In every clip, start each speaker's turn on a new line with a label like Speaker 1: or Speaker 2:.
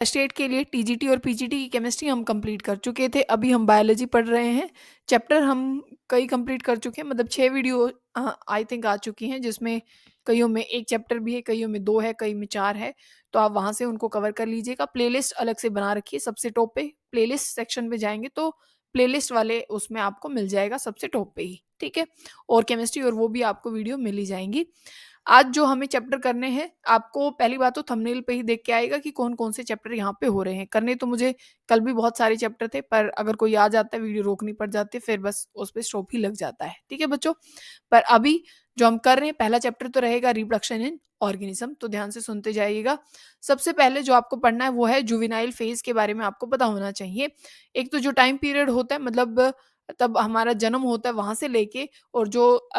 Speaker 1: State के लिए TGT और पीजीटी की केमिस्ट्री हम कंप्लीट कर चुके थे। अभी हम बायोलॉजी पढ़ रहे हैं। चैप्टर हम कई कंप्लीट कर चुके हैं, मतलब 6 वीडियो आई थिंक आ चुकी हैं, जिसमें कईयों में 1 चैप्टर भी है, कईयों में 2 है, कई में 4 है। तो आप वहाँ से उनको कवर कर लीजिएगा। प्लेलिस्ट अलग से बना रखी है, सबसे टॉप पे प्लेलिस्ट सेक्शन पे जाएँगे तो प्लेलिस्ट वाले उसमें आपको मिल जाएगा सबसे टॉप पे ही, ठीक है? और केमिस्ट्री और वो भी आपको वीडियो मिल ही जाएँगी। आज जो हमें चैप्टर करने हैं, आपको पहली बात तो थंबनेल पे ही देख के आएगा कि कौन-कौन से चैप्टर यहाँ पे हो रहे हैं। करने तो मुझे कल भी बहुत सारे चैप्टर थे, पर अगर कोई आ जाता है, वीडियो रोकनी पड़ जाती है, फिर बस उस पे स्टॉप ही लग जाता है। ठीक है बच्चों? पर अभी जो हम कर रहे हैं, पहला चैप्टर तो रहेगा रिप्रोडक्शन इन ऑर्गेनिज्म, तो ध्यान से सुनते जाइएगा। सबसे पहले जो आपको पढ़ना है वो है जुवेनाइल फेज़ के बारे में आपको पता होना चाहिए। एक तो जो टाइम पीरियड होता है, मतलब तब हमारा जन्म होता है वहाँ से लेके, और जो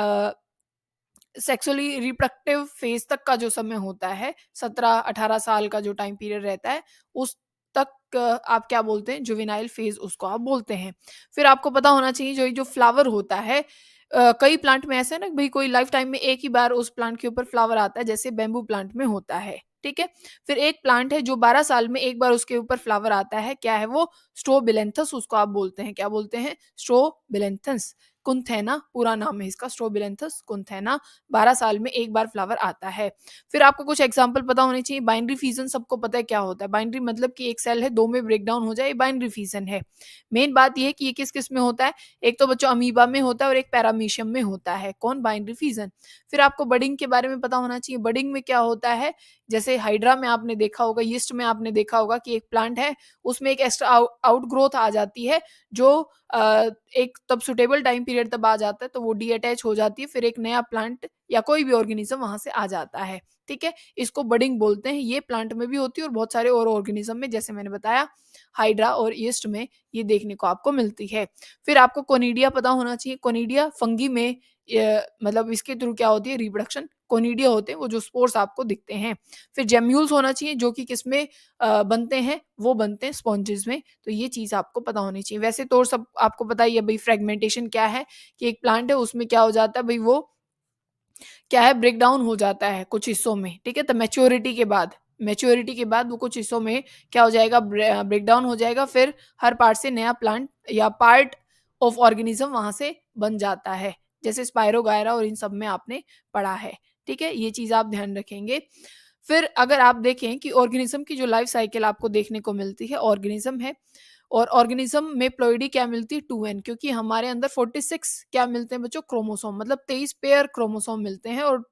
Speaker 1: सेक्सुअली रिप्रोडक्टिव फेज तक का जो समय होता है, 17-18 साल का जो टाइम पीरियड रहता है, उस तक आप क्या बोलते हैं, जुवेनाइल फेज उसको आप बोलते हैं। फिर आपको पता होना चाहिए जो ये जो फ्लावर होता है, कई प्लांट में ऐसा है ना भई, कोई लाइफ टाइम में एक ही बार उस प्लांट के ऊपर फ्लावर आता है, जैसे बैम्बू प्लांट में होता है, ठीक है? फिर एक प्लांट है जो 12 साल में एक बार उसके ऊपर फ्लावर आता है, क्या है वो? स्ट्रोबिलेंथस उसको आप बोलते हैं, क्या बोलते हैं? स्ट्रोबिलेंथस कुंथैना पूरा नाम है इसका, स्ट्रोबिलेंथस कुंथैना। 12 साल में एक बार फ्लावर आता है। फिर आपको कुछ एग्जांपल पता होने चाहिए। बाइनरी फिजन सबको पता है क्या होता है। बाइनरी मतलब कि एक सेल है, 2 में ब्रेक डाउन हो जाए, ये बाइनरी फिजन है। मेन बात ये है कि ये किस-किस में होता है। एक तो बच्चों अमीबा में होता है और एक पैरामीशियम में होता है। कौन? Binary fission. फिर आपको बडिंग के बारे में पता होना चाहिए। बडिंग में क्या होता है, जैसे हाइड्रा में आपने देखा होगा, यीस्ट में आपने देखा होगा कि एक प्लांट है, उसमें एक एक्स्ट्रा आउटग्रोथ आ जाती है, जो एक तब सुटेबल टाइम पीरियड तब आ जाता है, तो वो डीअटैच हो जाती है, फिर एक नया प्लांट या कोई भी ऑर्गेनिज्म वहाँ से आ जाता है, ठीक है? इसको बडिंग बोलते हैं। ये प्लांट में भी होती है और बहुत सारे और ऑर्गेनिज्म में, जैसे मैंने बताया हाइड्रा और यीस्ट में ये देखने को आपको मिलती है। फिर आपको कोनिडिया पता होना चाहिए। कोनिडिया फंगी में मतलब इसके थ्रू क्या होती है, रिप्रोडक्शन। कोनिडिया होते हैं वो जो स्पोर्स आपको दिखते हैं। फिर जेम्यूल्स होना चाहिए, जो कि किसमें बनते हैं, वो बनते हैं स्पॉन्जेस में। तो ये चीज़ आपको पता होनी चाहिए। वैसे तो और सब आपको पता ही है भई, फ्रेगमेंटेशन क्या है, कि एक प्लांट है उसमें क्या हो जाता है भई, वो क्या है, ब्रेक डाउन हो जाता है कुछ हिस्सों में, ठीक है? तो मैच्योरिटी के बाद वो कुछ हिस्सों में क्या हो जाएगा, ब्रेक डाउन हो जाएगा, फिर हर पार्ट से नया प्लांट या पार्ट ऑफ ऑर्गेनिज्म वहाँ से बन जाता है। जैसे स्पाइरोगायरा और इन सब में आपने पढ़ा है, ठीक है? ये चीज़ आप ध्यान रखेंगे। फिर अगर आप देखें कि ऑर्गेनिज्म की जो लाइफ साइकिल आपको देखने को मिलती है, ऑर्गेनिज्म है, और ऑर्गेनिज्म में प्लॉइडी क्या मिलती है, 2n, क्योंकि हमारे अंदर 46 क्या मिलते हैं बच्चों, क्रोमोसोम, मतलब 23 पेयर क्रोमोसोम मिलते हैं, और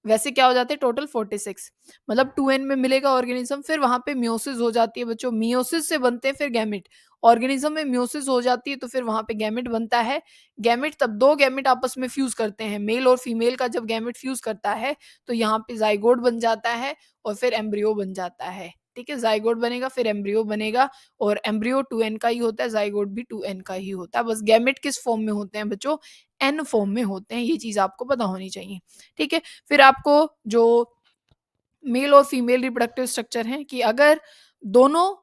Speaker 1: वैसे क्या हो जाते हैं टोटल 46, मतलब 2n में मिलेगा ऑर्गेनिज्म। फिर वहां पे मियोसिस हो जाती है बच्चों, मियोसिस से बनते हैं फिर गैमेट। ऑर्गेनिज्म में मियोसिस हो जाती है तो फिर वहां पे गैमेट बनता है। गैमेट तब दो गैमेट आपस में फ्यूज करते हैं, मेल और फीमेल का जब गैमेट फ्यूज करता है तो यहाँ पे जाइगोट बन जाता है और फिर एम्ब्रियो बन जाता है, ठीक है? जाइगोट बनेगा, फिर एम्ब्रियो बनेगा, और एम्ब्रियो 2n का ही होता है, जाइगोट भी 2n का ही होता है। बस गैमेट किस फॉर्म में होते हैं बच्चों, एन फॉर्म में होते हैं। ये चीज आपको पता होनी चाहिए, ठीक है? फिर आपको जो मेल और फीमेल रिप्रोडक्टिव स्ट्रक्चर हैं, कि अगर दोनों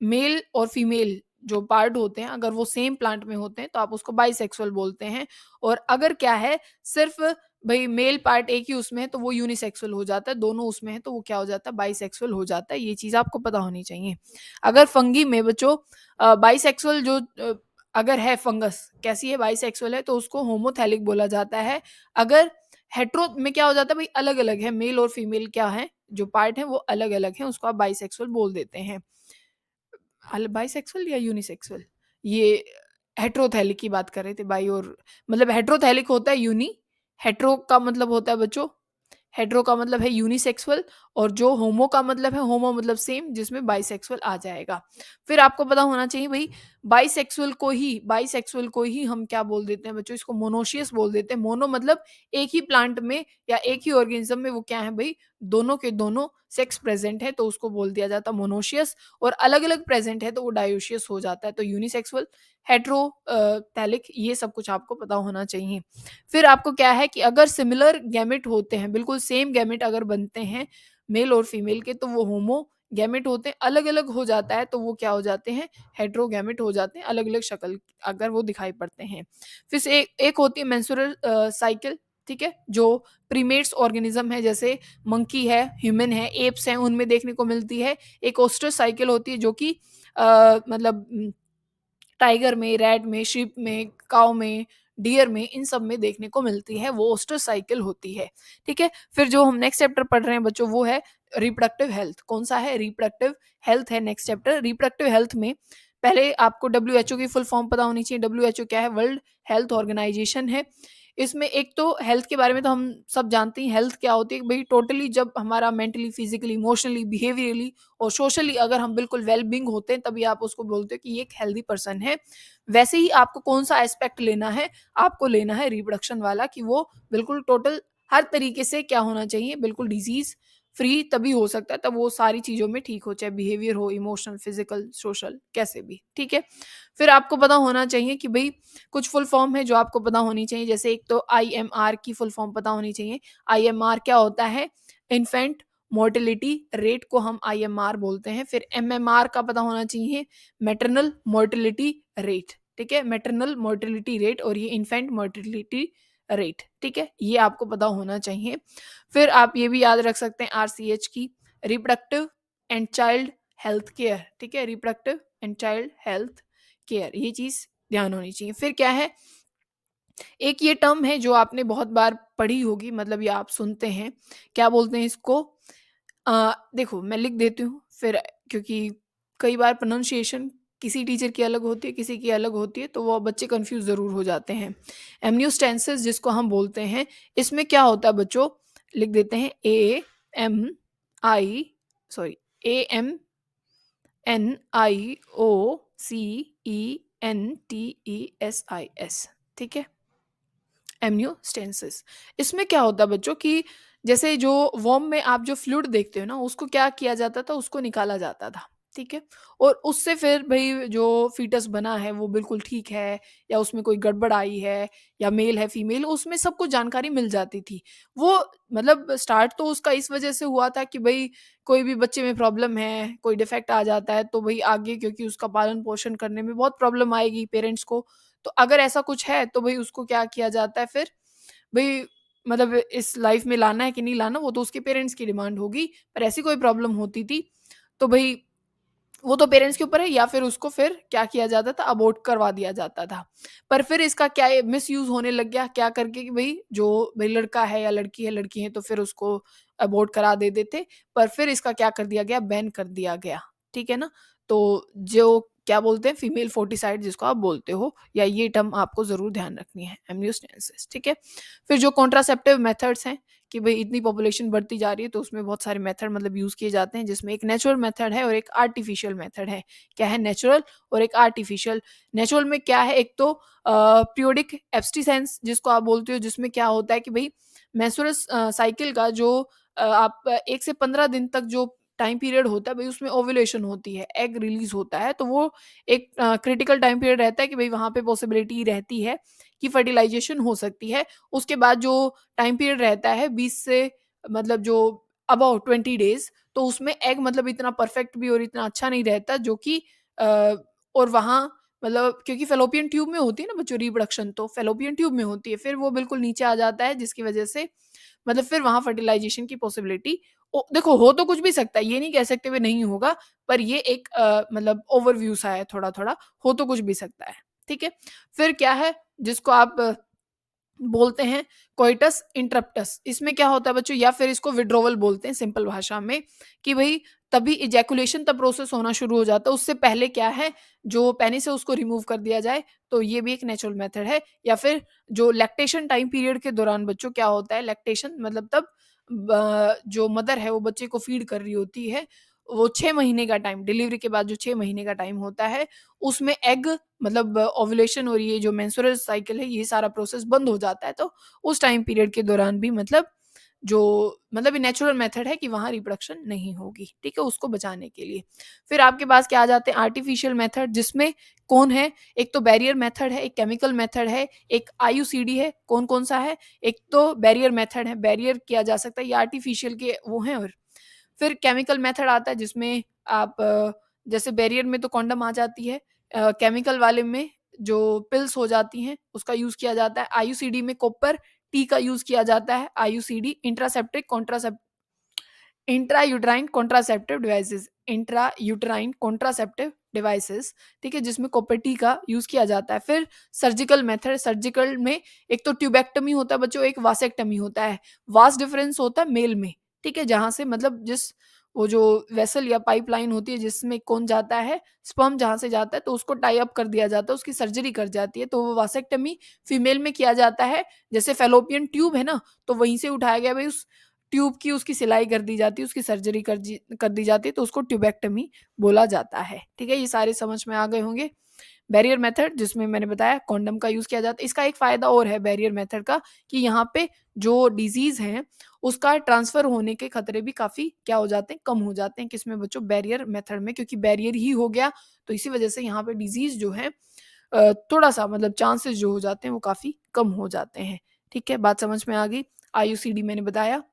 Speaker 1: मेल और फीमेल जो पार्ट होते हैं, अगर वो सेम प्लांट में होते हैं तो आप उसको बाइसेक्सुअल बोलते हैं। और अगर क्या है, सिर्फ भाई मेल पार्ट एक ही उसमें है तो वो यूनिसेक्सुअल हो जाता है, दोनों उसमें है तो वो क्या हो जाता है, बाइसेक्सुअल हो जाता है। ये चीज आपको पता होनी चाहिए। अगर फंगी में बच्चों बाइसेक्सुअल जो अगर है, फंगस कैसी है, बाइसेक्सुअल है, तो उसको होमोथैलिक बोला जाता है। अगर हेटेरो में क्या हो जाता है भाई, अलग अलग है, मेल और फीमेल क्या है, जो पार्ट है वो अलग अलग है, उसको आप बाइसेक्सुअल बोल देते हैं। बाइसेक्सुअल या यूनिसेक्सुअल, ये हेटेरोथैलिक की बात कर रहे थे, बाई और मतलब हेटेरोथैलिक होता है यूनी, हेटेरो का मतलब होता है बच्चों, हेटेरो का मतलब है यूनिसेक्सुअल, और जो होमो का मतलब है, होमो मतलब सेम, जिसमें बाइसेक्सुअल आ जाएगा। फिर आपको पता होना चाहिए भाई, बाइसेक्सुअल को ही हम क्या बोल देते हैं बच्चों, इसको मोनोशियस बोल देते हैं। मोनो मतलब एक ही प्लांट में या एक ही ऑर्गेनिज्म में वो क्या है भाई, दोनों के दोनों सेक्स प्रेजेंट है, तो उसको बोल दिया जाता है मोनोशियस। और अलग अलग प्रेजेंट है तो वो डायोशियस हो जाता है। तो यूनिसेक्सुअल, हेटेरो थैलिक, ये सब कुछ आपको पता होना चाहिए। फिर आपको क्या है कि अगर सिमिलर गैमेट होते हैं, बिल्कुल सेम गैमेट अगर बनते हैं मेल और फीमेल के, तो वो होमो गैमेट होते हैं। अलग अलग हो जाता है तो वो क्या हो जाते हैं, हेटेरो गैमेट हो जाते हैं, अलग अलग शक्ल अगर वो दिखाई पड़ते हैं। फिर से एक होती है मेंस्ट्रुअल साइकिल, ठीक है? जो प्रीमेट्स ऑर्गेनिज्म है जैसे मंकी है, ह्यूमन है, एप्स हैं, उनमें देखने को मिलती है। एक ओस्टर साइकिल होती है जो कि मतलब टाइगर में, रैट में, शीप में, काऊ में, डियर में, इन सब में देखने को मिलती है, वो ओस्टर साइकिल होती है, ठीक है? फिर जो हम नेक्स्ट चैप्टर पढ़ रहे हैं बच्चों वो है रिप्रोडक्टिव हेल्थ। कौन-सा है? रिप्रोडक्टिव हेल्थ है नेक्स्ट चैप्टर। रिप्रोडक्टिव हेल्थ में पहले आपको डब्ल्यूएचओ की फुल फॉर्म पता होनी चाहिए। डब्ल्यूएचओ क्या है? वर्ल्ड हेल्थ ऑर्गेनाइजेशन है। इसमें एक तो हेल्थ के बारे में तो हम सब जानते हैं, हेल्थ क्या होती है भई टोटली जब हमारा मेंटली, फिजिकली, इमोशनली, बिहेवियरली और सोशली अगर हम बिल्कुल वेल बीइंग होते हैं तभी आप उसको बोलते हो कि ये एक हेल्दी पर्सन है। वैसे ही आपको कौन-सा एस्पेक्ट लेना है? आपको लेना है रिप्रोडक्शन वाला कि वो बिल्कुल टोटल हर तरीके से क्या होना चाहिए? बिल्कुल डिजीज़ फ्री तभी हो सकता है, तब वो सारी चीज़ों में ठीक हो, चाहे बिहेवियर हो, इमोशनल, फिजिकल, सोशल कैसे भी, ठीक है? फिर आपको पता होना चाहिए कि भई कुछ फुल फॉर्म है जो आपको पता होनी चाहिए, जैसे एक तो आईएमआर की फुल फॉर्म पता होनी चाहिए। आईएमआर क्या होता है? इन्फेंट मोर्टेलिटी रेट को हम आईएमआर बोलते हैं। फिर एमएमआर का पता होना चाहिए, मैटरनल मोर्टेलिटी रेट, ठीक है? मैटरनल मोर्टेलिटी रेट और ये इन्फेंट मोर्टेलिटी रेट, ठीक है? ये आपको पता होना चाहिए। फिर आप ये भी याद रख सकते हैं आरसीएच की, reproductive and child health care, ठीक है? Reproductive and child health care, ये चीज़ ध्यान होनी चाहिए। फिर क्या है? एक ये टर्म है जो आपने बहुत बार पढ़ी होगी, मतलब ये आप सुनते हैं, क्या बोलते हैं इसको? देखो मैं लिख देती हूँ फिर, क्योंकि कई बार प्रोनाउंसिएशन किसी टीचर की अलग होती है, किसी की अलग होती है, तो वो बच्चे कन्फ्यूज़ ज़रूर हो जाते हैं। एमनियोस्टेंसिस जिसको हम बोलते हैं, इसमें क्या होता है बच्चों? लिख देते हैं एएमआई सॉरी AMNIOCENTESIS, ठीक है? एम्नियोस्टेंसिस। इसमें क्या होता है बच्चों कि जैसे जो वर्म में आप जो फ्लूइड देखते हो ना, उसको क्या किया जाता था? उसको निकाला जाता था, ठीक है? और उससे फिर भई जो फीटस बना है वो बिल्कुल ठीक है या उसमें कोई गड़बड़ आई है या मेल है, फीमेल, उसमें सब कुछ जानकारी मिल जाती थी। वो मतलब स्टार्ट तो उसका इस वजह से हुआ था कि भई कोई भी बच्चे में प्रॉब्लम है, कोई डिफेक्ट आ जाता है तो भई आगे क्योंकि उसका पालन-पोषण करने में बहुत प्रॉब्लम आएगी पेरेंट्स को, तो अगर ऐसा कुछ है तो भई उसको क्या किया जाता है फिर? भई मतलब इस लाइफ में लाना है कि नहीं लाना वो तो उसके पेरेंट्स की डिमांड होगी, पर ऐसी कोई प्रॉब्लम होती थी तो भई वो तो पेरेंट्स के ऊपर है, या फिर उसको फिर क्या किया जाता था? अबॉर्ट करवा दिया जाता था। पर फिर इसका क्या है मिसयूज़ होने लग गया, क्या करके कि भई जो भई लड़का है या लड़की है तो फिर उसको अबॉर्ट करा देते थे। पर फिर इसका क्या कर दिया गया? बैन कर दिया गया, ठीक है ना? तो जो क्या बोलते हैं फीमेल फोर्टिसाइड जिसको आप बोलते हो, या ये टर्म आपको ज़रूर ध्यान रखनी है, एम्नियोस्टेंसिस, ठीक है? फिर जो कॉन्ट्रासेप्टिव मेथड्स हैं कि भई इतनी पॉपुलेशन बढ़ती जा रही है तो उसमें बहुत सारे मेथड मतलब यूज़ किए जाते हैं, जिसमें एक नेचुरल मेथड है और एक आर्टिफिशियल मेथड है। क्या है? नेचुरल और एक आर्टिफिशियल। नेचुरल में क्या है? एक तो पीरियोडिक एब्स्टिसेंस जिसको आप बोलते हो, जिसमें क्या होता है कि भई मेंस्ट्रुअल साइकिल का जो आप 1 से 15 दिन तक जो टाइम पीरियड होता है भई उसमें ओव्यूलेशन होती है, एग रिलीज़ होता है, तो वो एक क्रिटिकल टाइम पीरियड रहता है कि भई वहाँ पे पॉसिबिलिटी रहती है कि फर्टिलाइज़ेशन हो सकती है। उसके बाद जो टाइम पीरियड रहता है 20 से मतलब जो अबव 20 डेज़, तो उसमें एग मतलब इतना परफेक्ट भी और इतना अच्छा नहीं रहता जो कि अ, और वहाँ मतलब क्योंकि फैलोपियन ट्यूब में होती है ना बच्चों रिप्रोडक्शन, तो फैलोपियन ट्यूब में होती है, फिर वो बिल्कुल नीचे आ जाता है जिसकी वजह से मतलब फिर वहाँ फर्टिलाइज़ेशन की पॉसिबिलिटी ओ देखो हो तो कुछ भी सकता है, ये नहीं कह सकते हुए नहीं होगा, पर ये एक मतलब ओवरव्यू सा है थोड़ा-थोड़ा, हो तो कुछ भी सकता है, ठीक है? फिर क्या है जिसको आप बोलते हैं कोइटस इंटरप्टस, इसमें क्या होता है बच्चों, या फिर इसको विथड्रॉवल बोलते हैं सिंपल भाषा में कि भई तभी इजैकुलेशन तब प्रोसेस होना शुरू हो जाता है, उससे पहले क्या है जो पेनिस है उसको रिमूव कर दिया जाए, तो ये भी एक नेचुरल मेथड है। या फिर जो लैक्टेशन टाइम पीरियड के दौरान बच्चों क्या होता है, लैक्टेशन मतलब तब जो मदर है वो बच्चे को फीड कर रही होती है, वो 6 महीने का टाइम डिलीवरी के बाद जो 6 महीने का टाइम होता है, उसमें एग मतलब ओव्यूलेशन और ये जो मेंस्ट्रुअल साइकिल है ये सारा प्रोसेस बंद हो जाता है, तो उस टाइम पीरियड के दौरान भी मतलब जो मतलब ये नेचुरल मेथड है कि वहाँ रिप्रोडक्शन नहीं होगी, ठीक है? उसको बचाने के लिए। फिर आपके पास क्या आ जाते हैं आर्टिफिशियल मेथड, जिसमें कौन है? एक तो बैरियर मेथड है, एक केमिकल मेथड है, एक आईयूसीडी है। कौन-कौन सा है? एक तो बैरियर मेथड है, बैरियर किया जा सकता है, ये आर्टिफिशियल के वो हैं। और फिर केमिकल मेथड आता है जिसमें आप जैसे बैरियर में तो कॉन्डम आ जाती है, केमिकल वाले में जो पिल्स हो जाती हैं उसका यूज़ किया जाता है। आईयूसीडी में कॉपर, टी का यूज किया जाता है, IUCD, intrauterine contraceptive devices, intrauterine contraceptive devices, ठीक है, जिसमें कॉपर टी का यूज किया जाता है। फिर सर्जिकल मेथड, सर्जिकल में एक तो ट्यूबेक्टमी होता है बच्चों, एक वासेक्टमी होता है। वास्ट डिफरेंस होता है मेल में, ठीक है, जहां से मतलब जिस वो जो वेसल या पाइपलाइन होती है जिसमें कौन जाता है, स्पर्म जहां से जाता है तो उसको टाई अप कर दिया जाता है, उसकी सर्जरी कर जाती है, तो वो वासेक्टमी फीमेल में किया जाता है। जैसे फेलोपियन ट्यूब है ना, तो वहीं से उठाया गया भाई, उस ट्यूब की उसकी सिलाई कर दी जाती है, उसकी सर्जरी कर दी जाती है, तो उसको ट्यूबेक्टमी बोला जाता है, ठीक है। ये सारे समझ में आ गए होंगे। बैरियर मेथड, जिसमें मैंने बताया कॉन्डम का यूज किया जाता है। इसका एक फायदा और है बैरियर मेथड का, कि यहाँ पे जो डिजीज है उसका ट्रांसफर होने के खतरे भी काफी क्या हो जाते हैं, कम हो जाते हैं। किसमें बच्चों, बैरियर मेथड में, क्योंकि बैरियर ही हो गया, तो इसी वजह से यहाँ पे डिजीज जो है थोड़ा सा मतलब चांसेस जो हो जाते हैं वो काफी कम हो जाते हैं, ठीक है। बात समझ में आ गई। आईयूसीडी मैंने बताया,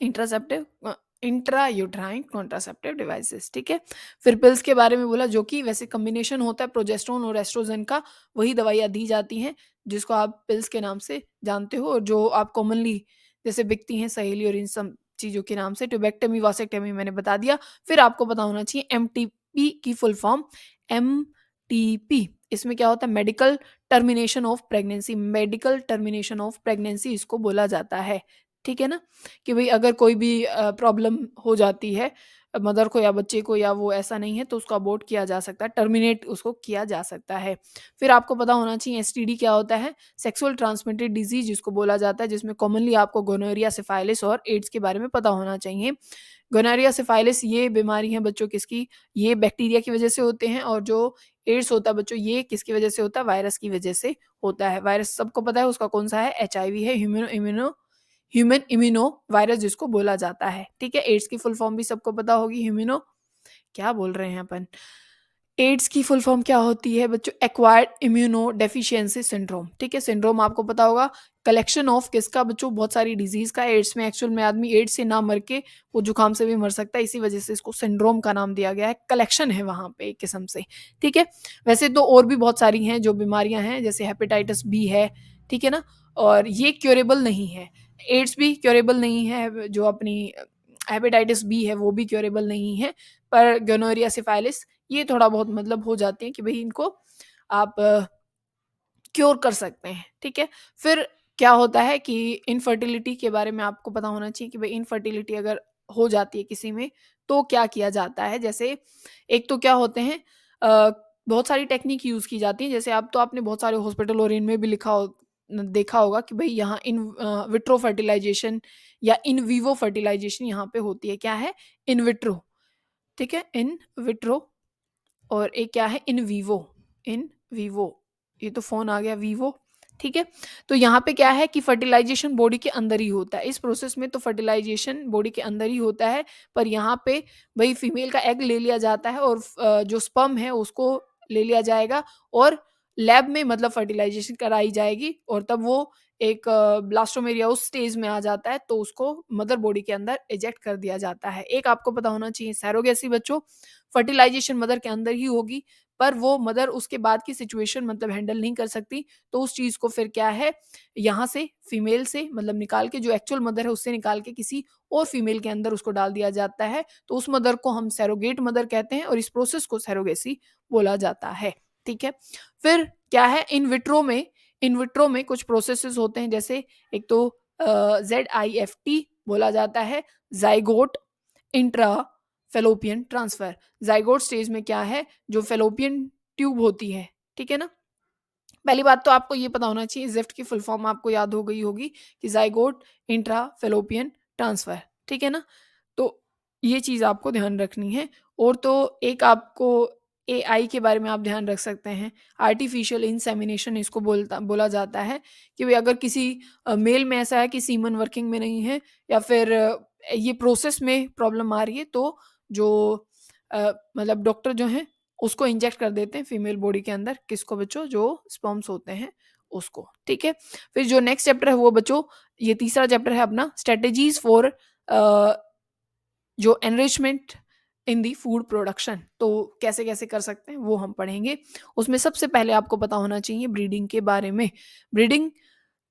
Speaker 1: इंट्रासेप्टिव इंट्रायूट्राइन कॉन्ट्रासेप्टिव डिवाइसेस, ठीक है। फिर पिल्स के बारे में बोला, जो कि वैसे कॉम्बिनेशन होता है प्रोजेस्टेरोन और एस्ट्रोजन का, वही दवाइयाँ दी जाती हैं जिसको आप पिल्स के नाम से जानते हो, और जो आप कॉमनली जैसे बिकती हैं सहेली और इन सब चीज़ों के नाम से। ट्यूबेक्टमी, वासेक्टमी मैंने बता दिया। फिर आपको पता होना चाहिए एमटीपी की फुल फॉर्म, एमटीपी, इसमें क्या होता है, medical termination of pregnancy, medical termination of pregnancy इसको बोला जाता है, ठीक है ना। कि भाई अगर कोई भी प्रॉब्लम हो जाती है मदर को या बच्चे को, या वो ऐसा नहीं है, तो उसको अबॉर्ट किया जा सकता है, टर्मिनेट उसको किया जा सकता है। फिर आपको पता होना चाहिए एसटीडी क्या होता है, सेक्सुअल ट्रांसमिटेड डिजीज जिसको बोला जाता है, जिसमें कॉमनली आपको गोनोरिया, सिफाइलिस और एड्स के बारे में पता होना चाहिए। गोनोरिया, सिफाइलिस ये बीमारी है बच्चों किसकी, ये बैक्टीरिया की वजह से होते हैं, और जो एड्स होता है बच्चों, ये किसकी वजह से होता है, वायरस की वजह से होता है। वायरस सबको पता है उसका कौन सा है, एचआईवी है, ह्यूमन इम्यूनो वायरस जिसको बोला जाता है, ठीक है। एड्स की फुल फॉर्म भी सबको पता होगी, ह्यूमनो, क्या बोल रहे हैं अपन, एड्स की फुल फॉर्म क्या होती है बच्चों, एक्वायर्ड इम्यूनो डेफिशिएंसी सिंड्रोम, ठीक है। सिंड्रोम आपको पता होगा, कलेक्शन ऑफ किसका बच्चों, बहुत सारी डिजीज का। एड्स में एक्चुअल में आदमी एड्स से ना मर के वो जुकाम से भी मर सकता है, इसी वजह से इसको सिंड्रोम का नाम दिया गया है, कलेक्शन है वहां पे एक किस्म से, ठीक है। वैसे तो और भी बहुत सारी हैं जो बीमारियां हैं, जैसे हेपेटाइटिस बी है, ठीक है ना, और ये क्योरेबल नहीं है। एड्स भी क्योरेबल नहीं है, जो अपनी हेपेटाइटिस बी है वो भी क्योरेबल नहीं है, पर गोनोरिया, सिफाइलिस ये थोड़ा बहुत मतलब हो जाते हैं कि भाई इनको आप क्योर कर सकते हैं, ठीक है। फिर क्या होता है कि इनफर्टिलिटी के बारे में आपको पता होना चाहिए कि भाई इनफर्टिलिटी अगर हो जाती है किसी में तो क्या किया जाता है। जैसे एक तो क्या होते हैं, बहुत सारी टेक्निक यूज की जाती है, जैसे आप तो आपने बहुत सारे हॉस्पिटल और इनमें भी देखा होगा कि भाई यहाँ इन विट्रो फर्टिलाइजेशन या इन वीवो फर्टिलाइजेशन यहाँ पे होती है। क्या है, इन विट्रो, ठीक है, इन विट्रो, और एक क्या है, इन वीवो, ये तो फोन आ गया वीवो, ठीक है। तो यहाँ पे क्या है कि फर्टिलाइजेशन बॉडी के अंदर ही होता है, इस प्रोसेस में तो फर्टिलाइजेशन बॉडी के अंदर ही होता है, पर यहाँ पे भाई फीमेल का एग ले लिया जाता है, और जो स्पर्म है उसको ले लिया जाएगा, और लैब में मतलब फर्टिलाइजेशन कराई जाएगी, और तब वो एक ब्लास्टोमेरिया उस स्टेज में आ जाता है, तो उसको मदर बॉडी के अंदर इजेक्ट कर दिया जाता है। एक आपको पता होना चाहिए, सैरोगेसी बच्चों, फर्टिलाइजेशन मदर के अंदर ही होगी, पर वो मदर उसके बाद की सिचुएशन मतलब हैंडल नहीं कर सकती, तो उस चीज को फिर क्या है, यहाँ से फीमेल से मतलब निकाल के, जो एक्चुअल मदर है उससे निकाल के किसी और फीमेल के अंदर उसको डाल दिया जाता है, तो उस मदर को हम सैरोगेट मदर कहते हैं, और इस प्रोसेस को सैरोगेसी बोला जाता है, ठीक है। फिर क्या है, इन विट्रो में कुछ प्रोसेसेस होते हैं, जैसे एक तो ZIFT बोला जाता है, zygote intra fallopian transfer. Zygote stage में क्या है, जो फेलोपियन ट्यूब होती है, ठीक है ना। पहली बात तो आपको ये पता होना चाहिए, जिफ्ट की फुल फॉर्म आपको याद हो गई होगी कि जाइगोट इंट्रा फेलोपियन ट्रांसफर, ठीक है ना। तो ये चीज आपको ध्यान रखनी है। और तो एक आपको AI के बारे में आप ध्यान रख सकते हैं, आर्टिफिशियल इंसेमिनेशन इसको बोला जाता है, कि भाई अगर किसी मेल में ऐसा है कि सीमन वर्किंग में नहीं है, या फिर ये प्रोसेस में प्रॉब्लम आ रही है, तो जो मतलब डॉक्टर जो हैं उसको इंजेक्ट कर देते हैं फीमेल बॉडी के अंदर, किसको बच्चों, जो स्पर्म्स होते हैं उसको, ठीक है। फिर जो नेक्स्ट चैप्टर है वो बच्चों, ये तीसरा चैप्टर है अपना, स्ट्रेटेजीज फॉर जो एनरिचमेंट इन दी फूड प्रोडक्शन, तो कैसे कैसे कर सकते हैं वो हम पढ़ेंगे। उसमें सबसे पहले आपको पता होना चाहिए ब्रीडिंग के बारे में। ब्रीडिंग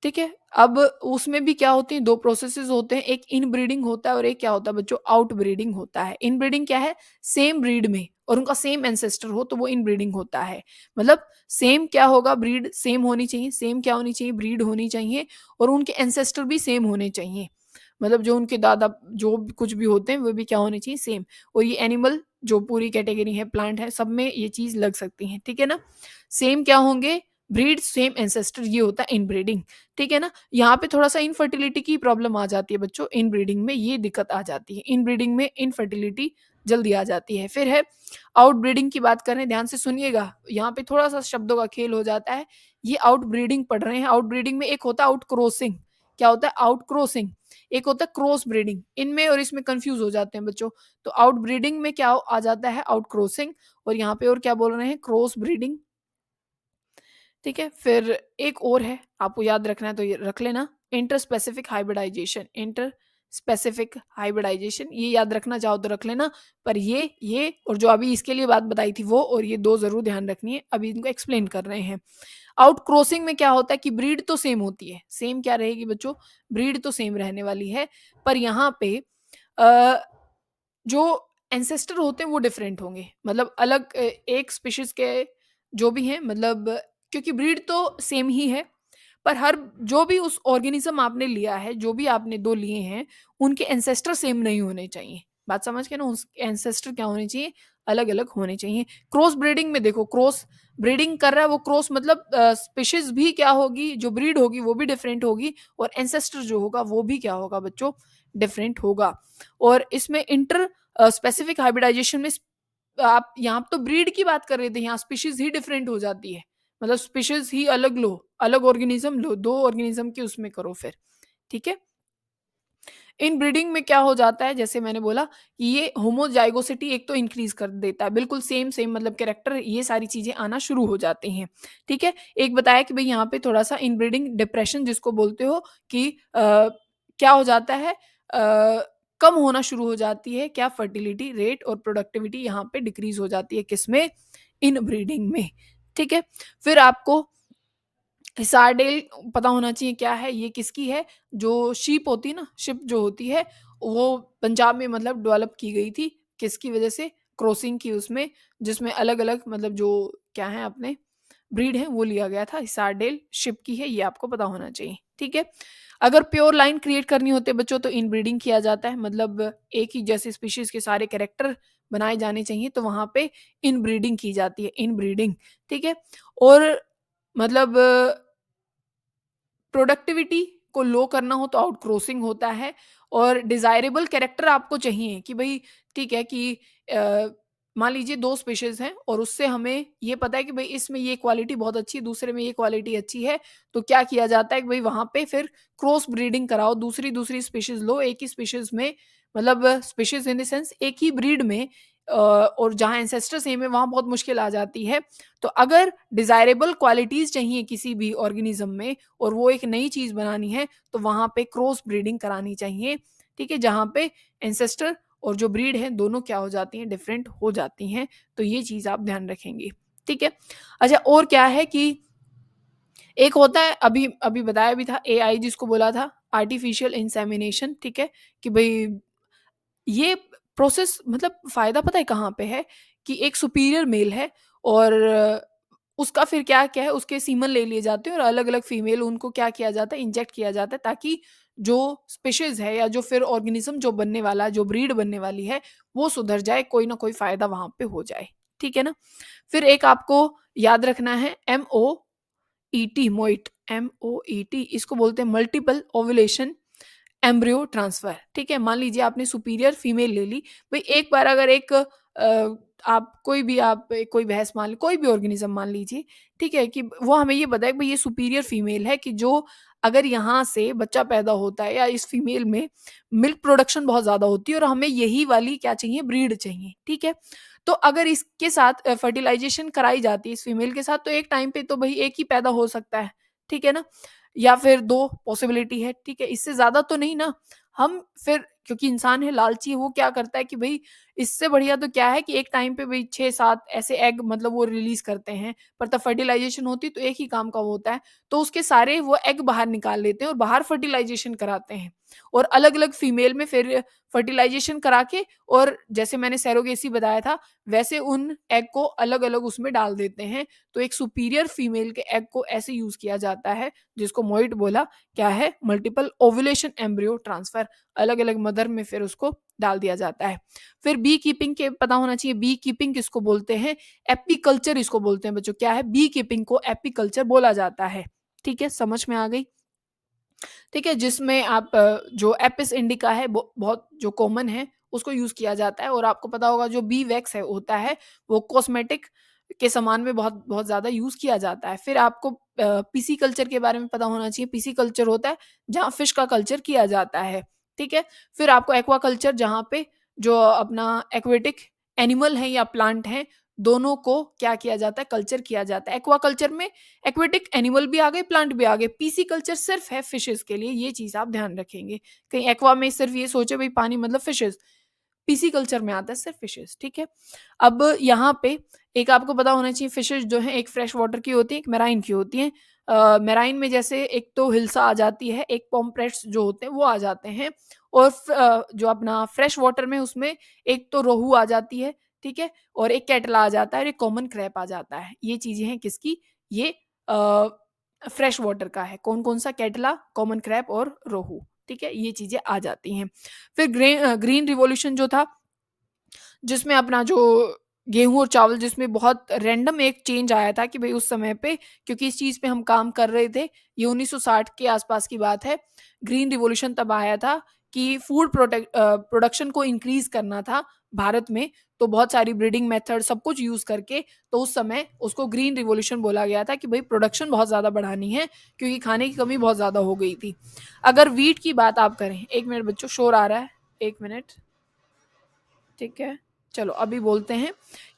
Speaker 1: ठीक है? अब उसमें भी क्या होती हैं 2 प्रोसेसेस होते हैं, एक इनब्रीडिंग होता है और एक क्या होता है बच्चों आउटब्रीडिंग होता है। इनब्रीडिंग क्या है? सेम ब्रीड में और उनका सेम एंसेस्टर हो तो वो इनब्रीडिंग होता है। मतलब सेम क्या होगा ब्रीड सेम होनी चाहिए, सेम क्या होनी चाहिए? ब्रीड होनी चाहिए और उनके एंसेस्टर भी सेम होने चाहिए। मतलब जो उनके दादा जो भी कुछ भी होते हैं वो भी क्या होने चाहिए? सेम। और ये एनिमल जो पूरी कैटेगरी है, प्लांट है, सब में ये चीज़ लग सकती है, ठीक है ना? सेम क्या होंगे? ब्रीड सेम एंसेस्टर ये होता है इनब्रीडिंग। ठीक है ना? यहाँ पे थोड़ा-सा इनफर्टिलिटी की प्रॉब्लम आ जाती है बच्चों, इनब्रीडिंग में ये दिक्कत आ जाती है। इनब्रीडिंग में इनफर्टिलिटी जल्दी आ जाती है। फिर है आउटब्रीडिंग की बात करें, ध्यान से सुनिएगा, यहाँ पे थोड़ा-सा शब्दों का खेल हो जाता है। ये आउटब्रीडिंग पढ़ रहे हैं, आउटब्रीडिंग में एक होता है आउटक्रॉसिंग, क्या होता है? आउटक्रॉसिंग, एक होता है क्रॉस ब्रीडिंग। इनमें और इसमें कन्फ्यूज़ हो जाते हैं बच्चों। तो आउटब्रीडिंग में क्या आ जाता है? आउटक्रॉसिंग और यहाँ पे और क्या बोल रहे हैं? Cross breeding. ठीक है? फिर एक और है, आपको याद रखना है तो ये रख लेना, interspecific hybridisation, interspecific hybridisation ये याद रखना चाहो तो रख लेना, पर ये और जो अभी इसके लिए बात बताई थी वो और ये 2 ज़रूर ध्यान रखनी है, अभी इनको एक्सप्लेन कर रहे हैं। आउटक्रॉसिंग में क्या होता है कि ब्रीड तो सेम होती है, सेम क्या रहेगी बच्चों? ब्रीड तो सेम रहने वाली है, पर यहाँ पे अ, जो एंसेस्टर होते हैं वो डिफरेंट होंगे, मतलब अलग एक स्पीशीज़ के जो भी हैं, मतलब क्योंकि ब्रीड तो सेम ही है, पर हर जो भी उस ऑर्गेनिज़्म आपने लिया है, जो भी आपने 2 लिए हैं, उनके एंसेस्टर सेम नहीं होने चाहिए। बात समझ गए ना? उसके एंसेस्टर क्या होने चाहिए? अलग-अलग होने चाहिए। क्रॉस ब्रीडिंग में देखो, क्रॉस ब्रीडिंग कर रहा है वो, क्रॉस मतलब स्पीशीज़ भी क्या होगी, जो ब्रीड होगी वो भी डिफरेंट होगी और एंसेस्टर जो होगा वो भी क्या होगा बच्चों? डिफरेंट होगा। और इसमें इंटर स्पेसिफिक हाइब्रिडाइजेशन में आप यहाँ तो ब्रीड की बात कर रहे थे, यहाँ स्पीशीज़ ही डिफरेंट हो जाती है। मतलब स्पीशीज़ ही अलग लो, अलग ऑर्गेनिज़्म लो, 2 ऑर्गेनिज़्म के उसमें करो फिर, ठीक है? इनब्रीडिंग में क्या हो जाता है, जैसे मैंने बोला कि ये होमोजाइगोसिटी एक तो इंक्रीज़ कर देता है, बिल्कुल सेम मतलब कैरेक्टर ये सारी चीज़ें आना शुरू हो जाती हैं, ठीक है? एक बताया कि भई यहाँ पे थोड़ा-सा इनब्रीडिंग डिप्रेशन जिसको बोलते हो कि क्या हो जाता है कम होना शुरू हो जाती है, क्या फर्टिलिटी रेट और प्रोडक्टिविटी यहाँ पे डिक्रीज़ हो जाती है, किसमें? इनब्रीडिंग में, ठीक है? फिर आपको हिसारडेल पता होना चाहिए क्या है, ये किसकी है? जो शीप होती है ना, शिप जो होती है, वो पंजाब में मतलब डेवलप की गई थी, किसकी वजह से? क्रॉसिंग की उसमें, जिसमें अलग-अलग मतलब जो क्या है अपने ब्रीड है वो लिया गया था, हिसारडेल शिप की है, ये आपको पता होना चाहिए, ठीक है? अगर प्योर लाइन क्रिएट करनी होती है बच्चों तो इनब्रीडिंग किया जाता है, मतलब एक ही जैसे स्पीशीज़ के सारे कैरेक्टर बनाए जाने चाहिए तो वहाँ पे इनब्रीडिंग की जाती है, इनब्रीडिंग, ठीक है? और मतलब प्रोडक्टिविटी को लो करना हो तो आउटक्रॉसिंग होता है और डिज़ायरेबल कैरेक्टर आपको चाहिए कि भई ठीक है कि अ, मान लीजिए 2 स्पीशीज़ हैं और उससे हमें ये पता है कि भई इसमें ये क्वालिटी बहुत अच्छी है, दूसरे में ये क्वालिटी अच्छी है, तो क्या किया जाता है कि भई वहाँ पे फिर क्रॉस ब्रीडिंग कराओ, दूसरी स्पीशीज़ लो, एक ही स्पीशीज़ में मतलब स्पीशीज़ इन द सेंस एक ही ब्रीड में और जहाँ एंसेस्टर सेम है वहाँ बहुत मुश्किल आ जाती है। तो अगर डिज़ायरेबल क्वालिटीज़ चाहिए किसी भी ऑर्गेनिज़्म में और वो एक नई चीज़ बनानी है, तो वहाँ पे क्रॉस ब्रीडिंग करानी चाहिए, ठीक है? जहाँ पे एंसेस्टर और जो ब्रीड है, दोनों क्या हो जाती हैं, डिफरेंट हो जाती हैं, तो ये चीज़ आप ध्यान रखेंगे, ठीक है? अच्छा और क्या है कि एक होता है अभी अभी बताया भी था एआई जिसको बोला था, आर्टिफिशियल इंसेमिनेशन, ठीक है? कि भई ये प्रोसेस मतलब फ़ायदा पता है कहाँ पे है कि एक सुपीरियर मेल है और उसका फिर क्या है उसके सीमन ले लिए जाते हैं और अलग-अलग फीमेल उनको क्या किया जाता है इंजेक्ट किया जाता है ताकि जो स्पीशीज़ है या जो फिर ऑर्गेनिज़्म जो बनने वाला है, जो ब्रीड बनने वाली है, वो सुधर जाए, कोई ना कोई फ़ायदा वहाँ पे हो जाए। ठीक है ना? फिर एक आपको याद रखना है एमओईटी मोइट एमओईटी इसको बोलते हैं मल्टीपल ओव्यूलेशन एम्ब्रियो ट्रांसफर, ठीक है? मान लीजिए आपने सुपीरियर फीमेल ले ली, भई एक बार अगर एक आप कोई भी कोई भैंस मान ली, कोई भी ऑर्गेनिज़्म मान लीजिए, ठीक है? कि वो हमें ये बताए कि भई ये सुपीरियर फीमेल है कि जो अगर यहाँ से बच्चा पैदा होता है या इस फीमेल में मिल्क प्रोडक्शन बहुत ज़्यादा होती है और हमें यही वाली क्या चाहिए ब्रीड चाहिए, ठीक है? तो अगर इसके साथ फर्टिलाइज़ेशन कराई जाती है इस फीमेल के साथ तो एक टाइम पे तो भई एक ही पैदा हो सकता है, ठीक है ना? या फिर 2 पॉसिबिलिटी है, ठीक है? इससे ज़्यादा तो नहीं ना। हम फिर क्योंकि इंसान है, लालची है, वो क्या करता है कि भई इससे बढ़िया तो क्या है कि एक टाइम पे भई 6-7 ऐसे एग मतलब वो रिलीज़ करते हैं, पर तब फर्टिलाइज़ेशन होती तो एक ही काम का वो होता है। तो उसके सारे वो एग बाहर निकाल लेते हैं और बाहर फर्टिलाइज़ेशन कराते हैं और अलग-अलग फीमेल में फिर फर्टिलाइज़ेशन करा के और जैसे मैंने सैरोगेसी बताया था, वैसे उन एग को अलग-अलग उसमें डाल देते हैं। तो एक सुपीरियर फीमेल के एग को ऐसे यूज़ किया जाता है, जिसको मोइट बोला, क्या है मल्टीपल ओव्यूलेशन एम्ब्रियो ट्रांसफर, अलग-अलग मदर में फिर उसको डाल दिया जाता है। फिर बी कीपिंग के पता होना चाहिए, बी कीपिंग किसको बोलते हैं? एपीकल्चर इसको बोलते हैं बच्चों। क्या है? बी कीपिंग को एपीकल्चर बोला जाता है। ठीक है, समझ में आ गई? ठीक है, जिसमें आप जो एपिस इंडिका है बहुत जो कॉमन है उसको यूज़ किया जाता है और आपको पता होगा जो बी वैक्स है होता है वो कॉस्मेटिक के सामान में बहुत बहुत ज़्यादा यूज़ किया जाता है। फिर आपको पीसी कल्चर के बारे में पता होना चाहिए। पीसी कल्चर होता है जहाँ फिश का कल्चर किया जाता है, ठीक है? फिर आपको एक्वा कल्चर जहाँ पे जो अपना एक्वेटिक एनिमल है या प्लांट है, दोनों को क्या किया जाता है? कल्चर किया जाता है। एक्वा कल्चर में एक्वेटिक एनिमल भी आ गए, प्लांट भी आ गए। पीसी कल्चर सिर्फ है फिशेज़ के लिए, ये चीज़ आप ध्यान रखेंगे। कहीं एक्वा में सिर्फ ये सोचे भई पानी मतलब फिशेज़, पीसी कल्चर में आता है सिर्फ फिशेज़, ठीक है? अब यहाँ पे एक आपको पता होना चाहिए फिशेज़ जो हैं एक फ्रेश वाटर की होती है, एक मैराइन की होती हैं। मैराइन में जैसे एक तो हिल्सा आ जाती है, एक पॉम्फ्रेट्स जो होते हैं वो आ जाते हैं और जो अपना फ्रेश वाटर में उसमें एक तो रोहू आ जाती है, ठीक है? और एक कैटला आ जाता है और एक कॉमन क्रैब आ जाता है। ये चीज़ें हैं किसकी? ये फ्रेश वाटर का है। कौन-कौन सा? कैटला, कॉमन क्रैब और रोहू, ठीक है? ये चीज़ें आ जाती हैं। फिर ग्रीन रिवॉल्यूशन जो था, जिसमें अपना जो गेहूँ और चावल जिसमें बहुत रैंडम एक चेंज आया था कि भई उस समय पे क्योंकि इस चीज़ पे हम काम कर रहे थे, ये 1960 के आस-पास की बात है। ग्रीन रिवॉल्यूशन तब आया था कि प्रोडक्शन को इंक्रीज़ करना था भारत में, तो बहुत सारी ब्रीडिंग मेथड सब कुछ यूज़ करके, तो उस समय उसको ग्रीन रिवॉल्यूशन बोला गया था कि भई प्रोडक्शन बहुत ज़्यादा बढ़ानी है, क्योंकि खाने की कमी बहुत ज़्यादा हो गई थी। अगर व्हीट की बात आप करें 1 मिनट बच्चों शोर आ रहा है, 1 मिनट। ठीक है। चलो अभी बोलते हैं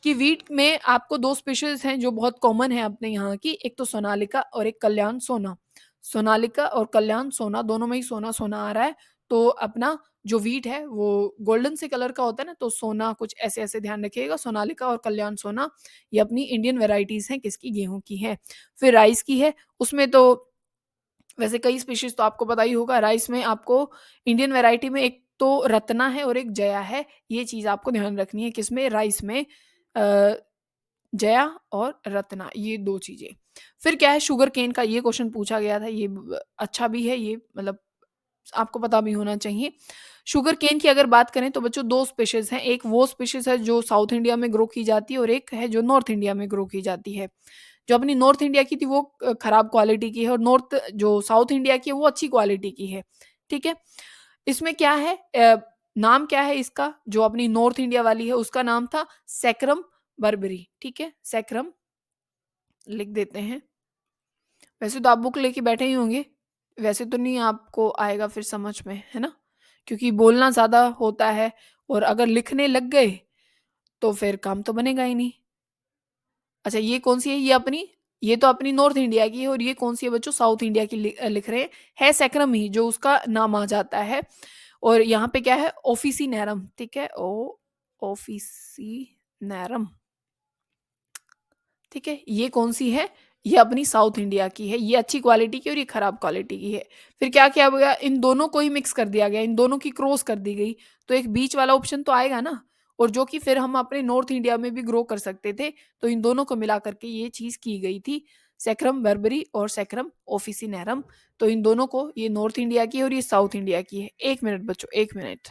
Speaker 1: कि व्हीट में आपको 2 स्पीशीज़ हैं जो बहुत कॉमन है अपने यहाँ की, एक तो सोनालिका और एक कल्याण सोना। सोनालिका और कल्याण सोना दोनों में ही सोना-सोना आ रहा है, तो अपना जो व्हीट है वो गोल्डन से कलर का होता है ना, तो सोना कुछ ऐसे-ऐसे ध्यान रखिएगा, सोनालिका और कल्याण सोना ये अपनी इंडियन वैराइटीज़ हैं, किसकी? गेहूँ की हैं। फिर राइस की है, उसमें तो वैसे कई स्पीशीज़ तो आपको पता ही होगा, राइस में आपको इंडियन वैरायटी में एक तो रत्ना है और एक जया है, ये चीज़ आपको ध्यान रखनी है किसमें? राइस में अ, जया और रत्ना ये 2 चीज़ें। फिर क्या है शुगरकेन का ये क्वेश्चन पूछा गया था, ये अच्छा भी है ये मतलब आपको पता भी होना चाहिए। शुगरकेन की अगर बात करें तो बच्चों 2 स्पीशीज़ हैं, एक वो स्पीशीज़ है जो साउथ इंडिया में ग्रो की जाती है और एक है जो नॉर्थ इंडिया में ग्रो की जाती है। जो अपनी नॉर्थ इंडिया की थी वो खराब क्वालिटी की है और नॉर्थ जो साउथ इंडिया की है वो अच्छी क्वालिटी की है, ठीक है? इसमें क्या है नाम क्या है इसका जो अपनी नॉर्थ इंडिया वाली है उसका नाम था सैक्रम बर्बरी, ठीक है? सैक्रम लिख देते हैं। वैसे तो आप बुक लेके बैठे ही होंगे, वैसे तो नहीं आपको आएगा फिर समझ में, है ना? क्योंकि बोलना ज़्यादा होता है और अगर लिखने लग गए, तो फिर काम तो बनेगा ही नहीं। अच्छा ये कौन-सी है? ये तो अपनी नॉर्थ इंडिया की है और ये कौन-सी है बच्चों? साउथ इंडिया की लिख रहे हैं। है सैक्रम ही जो उसका नाम आ जाता है और यहाँ पे क्या है? ओफिसिनेरम, ठीक है? ओफिसिनेरम, ठीक है? ये कौन-सी है? ये अपनी साउथ इंडिया की है। ये अच्छी क्वालिटी की और ये खराब क्वालिटी की है। फिर क्या किया गया? इन दोनों को ही मिक्स कर दिया गया, इन दोनों की क्रॉस कर दी गई। तो एक बीच वाला ऑप्शन तो आएगा ना और जो कि फिर हम अपने नॉर्थ इंडिया में भी ग्रो कर सकते थे। तो इन दोनों को मिला कर के ये चीज़ की गई थी। सैक्रम बर्बरी और सैक्रम ओफिसिनेरम। तो इन दोनों को ये नॉर्थ इंडिया की है और ये साउथ इंडिया की है। 1 मिनट बच्चों, 1 मिनट।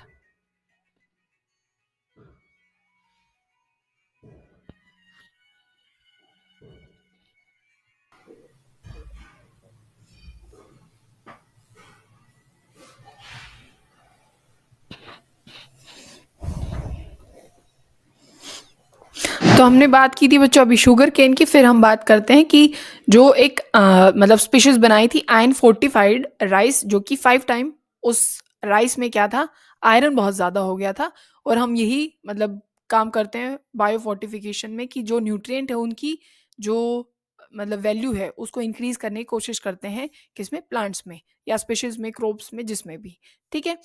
Speaker 1: तो हमने बात की थी बच्चों अभी शुगर केन की, फिर हम बात करते हैं कि जो एक मतलब स्पीशीज़ बनाई थी आयरन फोर्टिफाइड राइस जो कि 5 टाइम उस राइस में क्या था आयरन बहुत ज़्यादा हो गया था और हम यही मतलब काम करते हैं बायो फोर्टिफिकेशन में कि जो न्यूट्रिएंट है उनकी जो मतलब वैल्यू है उसको इंक्रीज करने की कोशिश करते हैं, किसमें, प्लांट्स में या स्पेशीज में, क्रॉप्स में, जिसमें भी, ठीक है।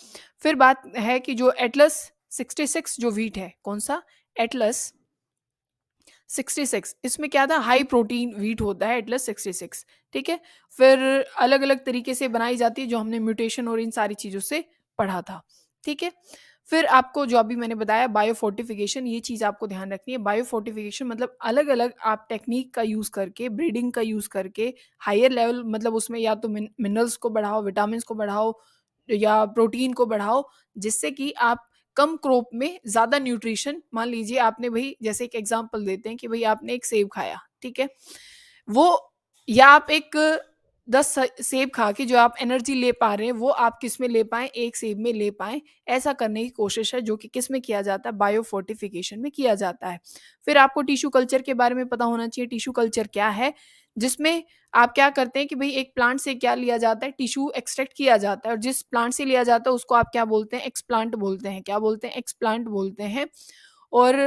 Speaker 1: फिर बात है कि जो एटलस 66 जो व्हीट है, कौन सा, एटलस 66, इसमें क्या था, हाई प्रोटीन व्हीट होता है एटलस 66, ठीक है। फिर अलग अलग तरीके से बनाई जाती है, जो हमने म्यूटेशन और इन सारी चीज़ों से पढ़ा था, ठीक है। फिर आपको जो अभी मैंने बताया बायोफोर्टिफिकेशन, ये चीज़ आपको ध्यान रखनी है। बायोफोर्टिफिकेशन मतलब अलग अलग आप टेक्निक का यूज़ करके, ब्रीडिंग का यूज़ करके हायर लेवल, मतलब उसमें या तो मिनरल्स को बढ़ाओ, विटामिन को बढ़ाओ या प्रोटीन को बढ़ाओ, जिससे कि आप कम क्रॉप में ज़्यादा न्यूट्रिशन, मान लीजिए आपने भाई, जैसे एक एग्जांपल देते हैं कि भाई आपने एक सेब खाया, ठीक है, वो, या आप एक 10 सेब खा के जो आप एनर्जी ले पा रहे हैं, वो आप किस में ले पाएँ, एक सेब में ले पाएँ, ऐसा करने की कोशिश है, जो कि किस में किया जाता है, बायोफोर्टिफिकेशन में किया जाता है। फिर आपको टिश्यू कल्चर के बारे में पता होना चाहिए। टिश्यू कल्चर क्या है, जिसमें आप क्या करते हैं कि भई एक प्लांट से क्या लिया जाता है, टिश्यू एक्सट्रैक्ट किया जाता है, और जिस प्लांट से लिया जाता है उसको आप क्या बोलते हैं, एक्सप्लांट बोलते हैं। क्या बोलते हैं, एक्सप्लांट बोलते हैं। और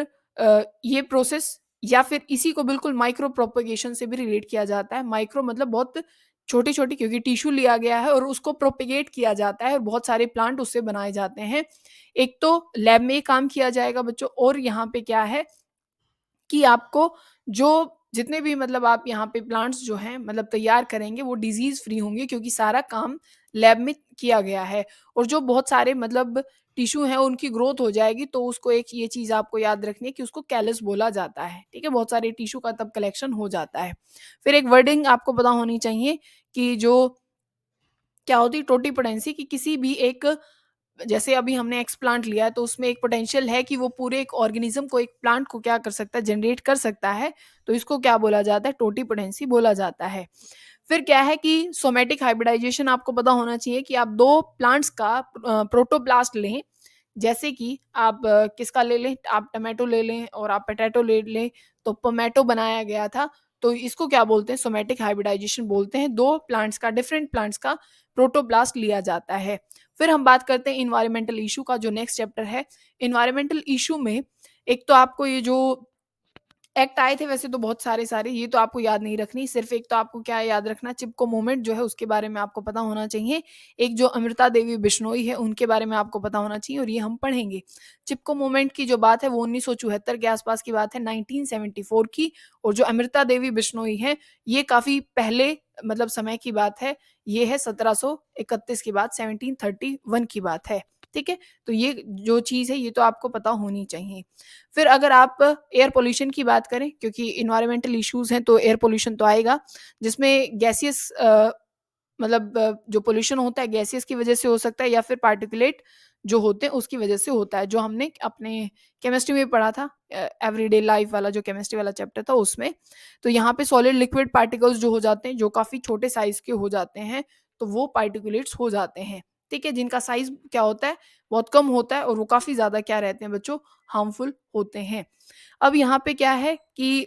Speaker 1: ये प्रोसेस, या फिर इसी को बिल्कुल माइक्रो प्रोपेगेशन से भी रिलेट किया जाता है। माइक्रो मतलब बहुत छोटी-छोटी, क्योंकि टिश्यू लिया गया है और उसको प्रोपेगेट किया जाता है और बहुत सारे प्लांट उससे बनाए जाते हैं। एक तो लैब में ये काम किया जाएगा बच्चों, और यहाँ पे क्या है कि आपको जो जितने भी, मतलब आप यहाँ पे प्लांट्स जो हैं मतलब तैयार करेंगे, वो डिजीज़ फ्री होंगे, क्योंकि सारा काम लैब में किया गया है। और जो बहुत सारे मतलब टिश्यू हैं उनकी ग्रोथ हो जाएगी, तो उसको एक ये चीज़ आपको याद रखनी है कि उसको कैलस बोला जाता है, ठीक है? बहुत सारे टिश्यू का तब कलेक्शन हो जाता है। फिर एक वर्डिंग आपको पता होनी चाहिए कि जो क्या होती है, टोटीपोटेंसी, कि किसी भी एक, जैसे अभी हमने एक्सप्लांट लिया है, तो उसमें एक पोटेंशियल है कि वो पूरे एक ऑर्गेनिज्म को, एक प्लांट को क्या कर सकता है, जनरेट कर सकता है। तो इसको क्या बोला जाता है, टोटीपोटेंसी बोला जाता है। फिर क्या है कि सोमेटिक हाइब्रिडाइजेशन आपको पता होना चाहिए कि आप दो प्लांट्स का प्रोटोप्लास्ट लें, जैसे कि आप किसका ले लें, आप टमाटो ले लें और आप पोटैटो ले लें, तो पोमैटो बनाया गया था। तो इसको क्या बोलते हैं, सोमेटिक हाइब्रिडाइजेशन बोलते हैं। दो प्लांट्स का, डिफरेंट प्लांट्स का प्रोटोप्लास्ट लिया जाता है। फिर हम बात करते हैं इन्वायरमेंटल इशू का, जो नेक्स्ट चैप्टर है। इन्वायरमेंटल इशू में एक तो आपको ये जो एक्ट आए थे, वैसे तो बहुत सारे सारे, ये तो आपको याद नहीं रखनी, सिर्फ एक तो आपको क्या याद रखना, चिपको मूवमेंट जो है उसके बारे में आपको पता होना चाहिए। एक जो अमृता देवी बिश्नोई है, उनके बारे में आपको पता होना चाहिए, और ये हम पढ़ेंगे। चिपको मूवमेंट की जो बात है वो 1974 के आसपास की बात है, 1974 की। और जो अमृता देवी बिश्नोई है, ये काफी पहले मतलब समय की बात है। ये है 1731 की बात, 1731 की बात है, ठीक है। तो ये जो चीज है, ये तो आपको पता होनी चाहिए। फिर अगर आप एयर पोल्यूशन की बात करें, क्योंकि इन्वायरमेंटल इश्यूज हैं, तो एयर पोल्यूशन तो आएगा, जिसमें गैसियस मतलब जो पोल्यूशन होता है गैसियस की वजह से हो सकता है, या फिर पार्टिकुलेट जो होते हैं उसकी वजह से होता है, जो हमने अपने केमिस्ट्री में पढ़ा था, एवरीडे लाइफ वाला जो केमिस्ट्री वाला चैप्टर था उसमें। तो यहाँ पे सॉलिड लिक्विड पार्टिकल्स जो हो जाते हैं, जो काफी छोटे साइज के हो जाते हैं, तो वो पार्टिकुलेट्स हो जाते हैं, ठीक है, जिनका साइज क्या होता है, बहुत कम होता है, और वो काफी ज्यादा क्या रहते हैं बच्चों, हार्मफुल होते हैं। अब यहाँ पे क्या है कि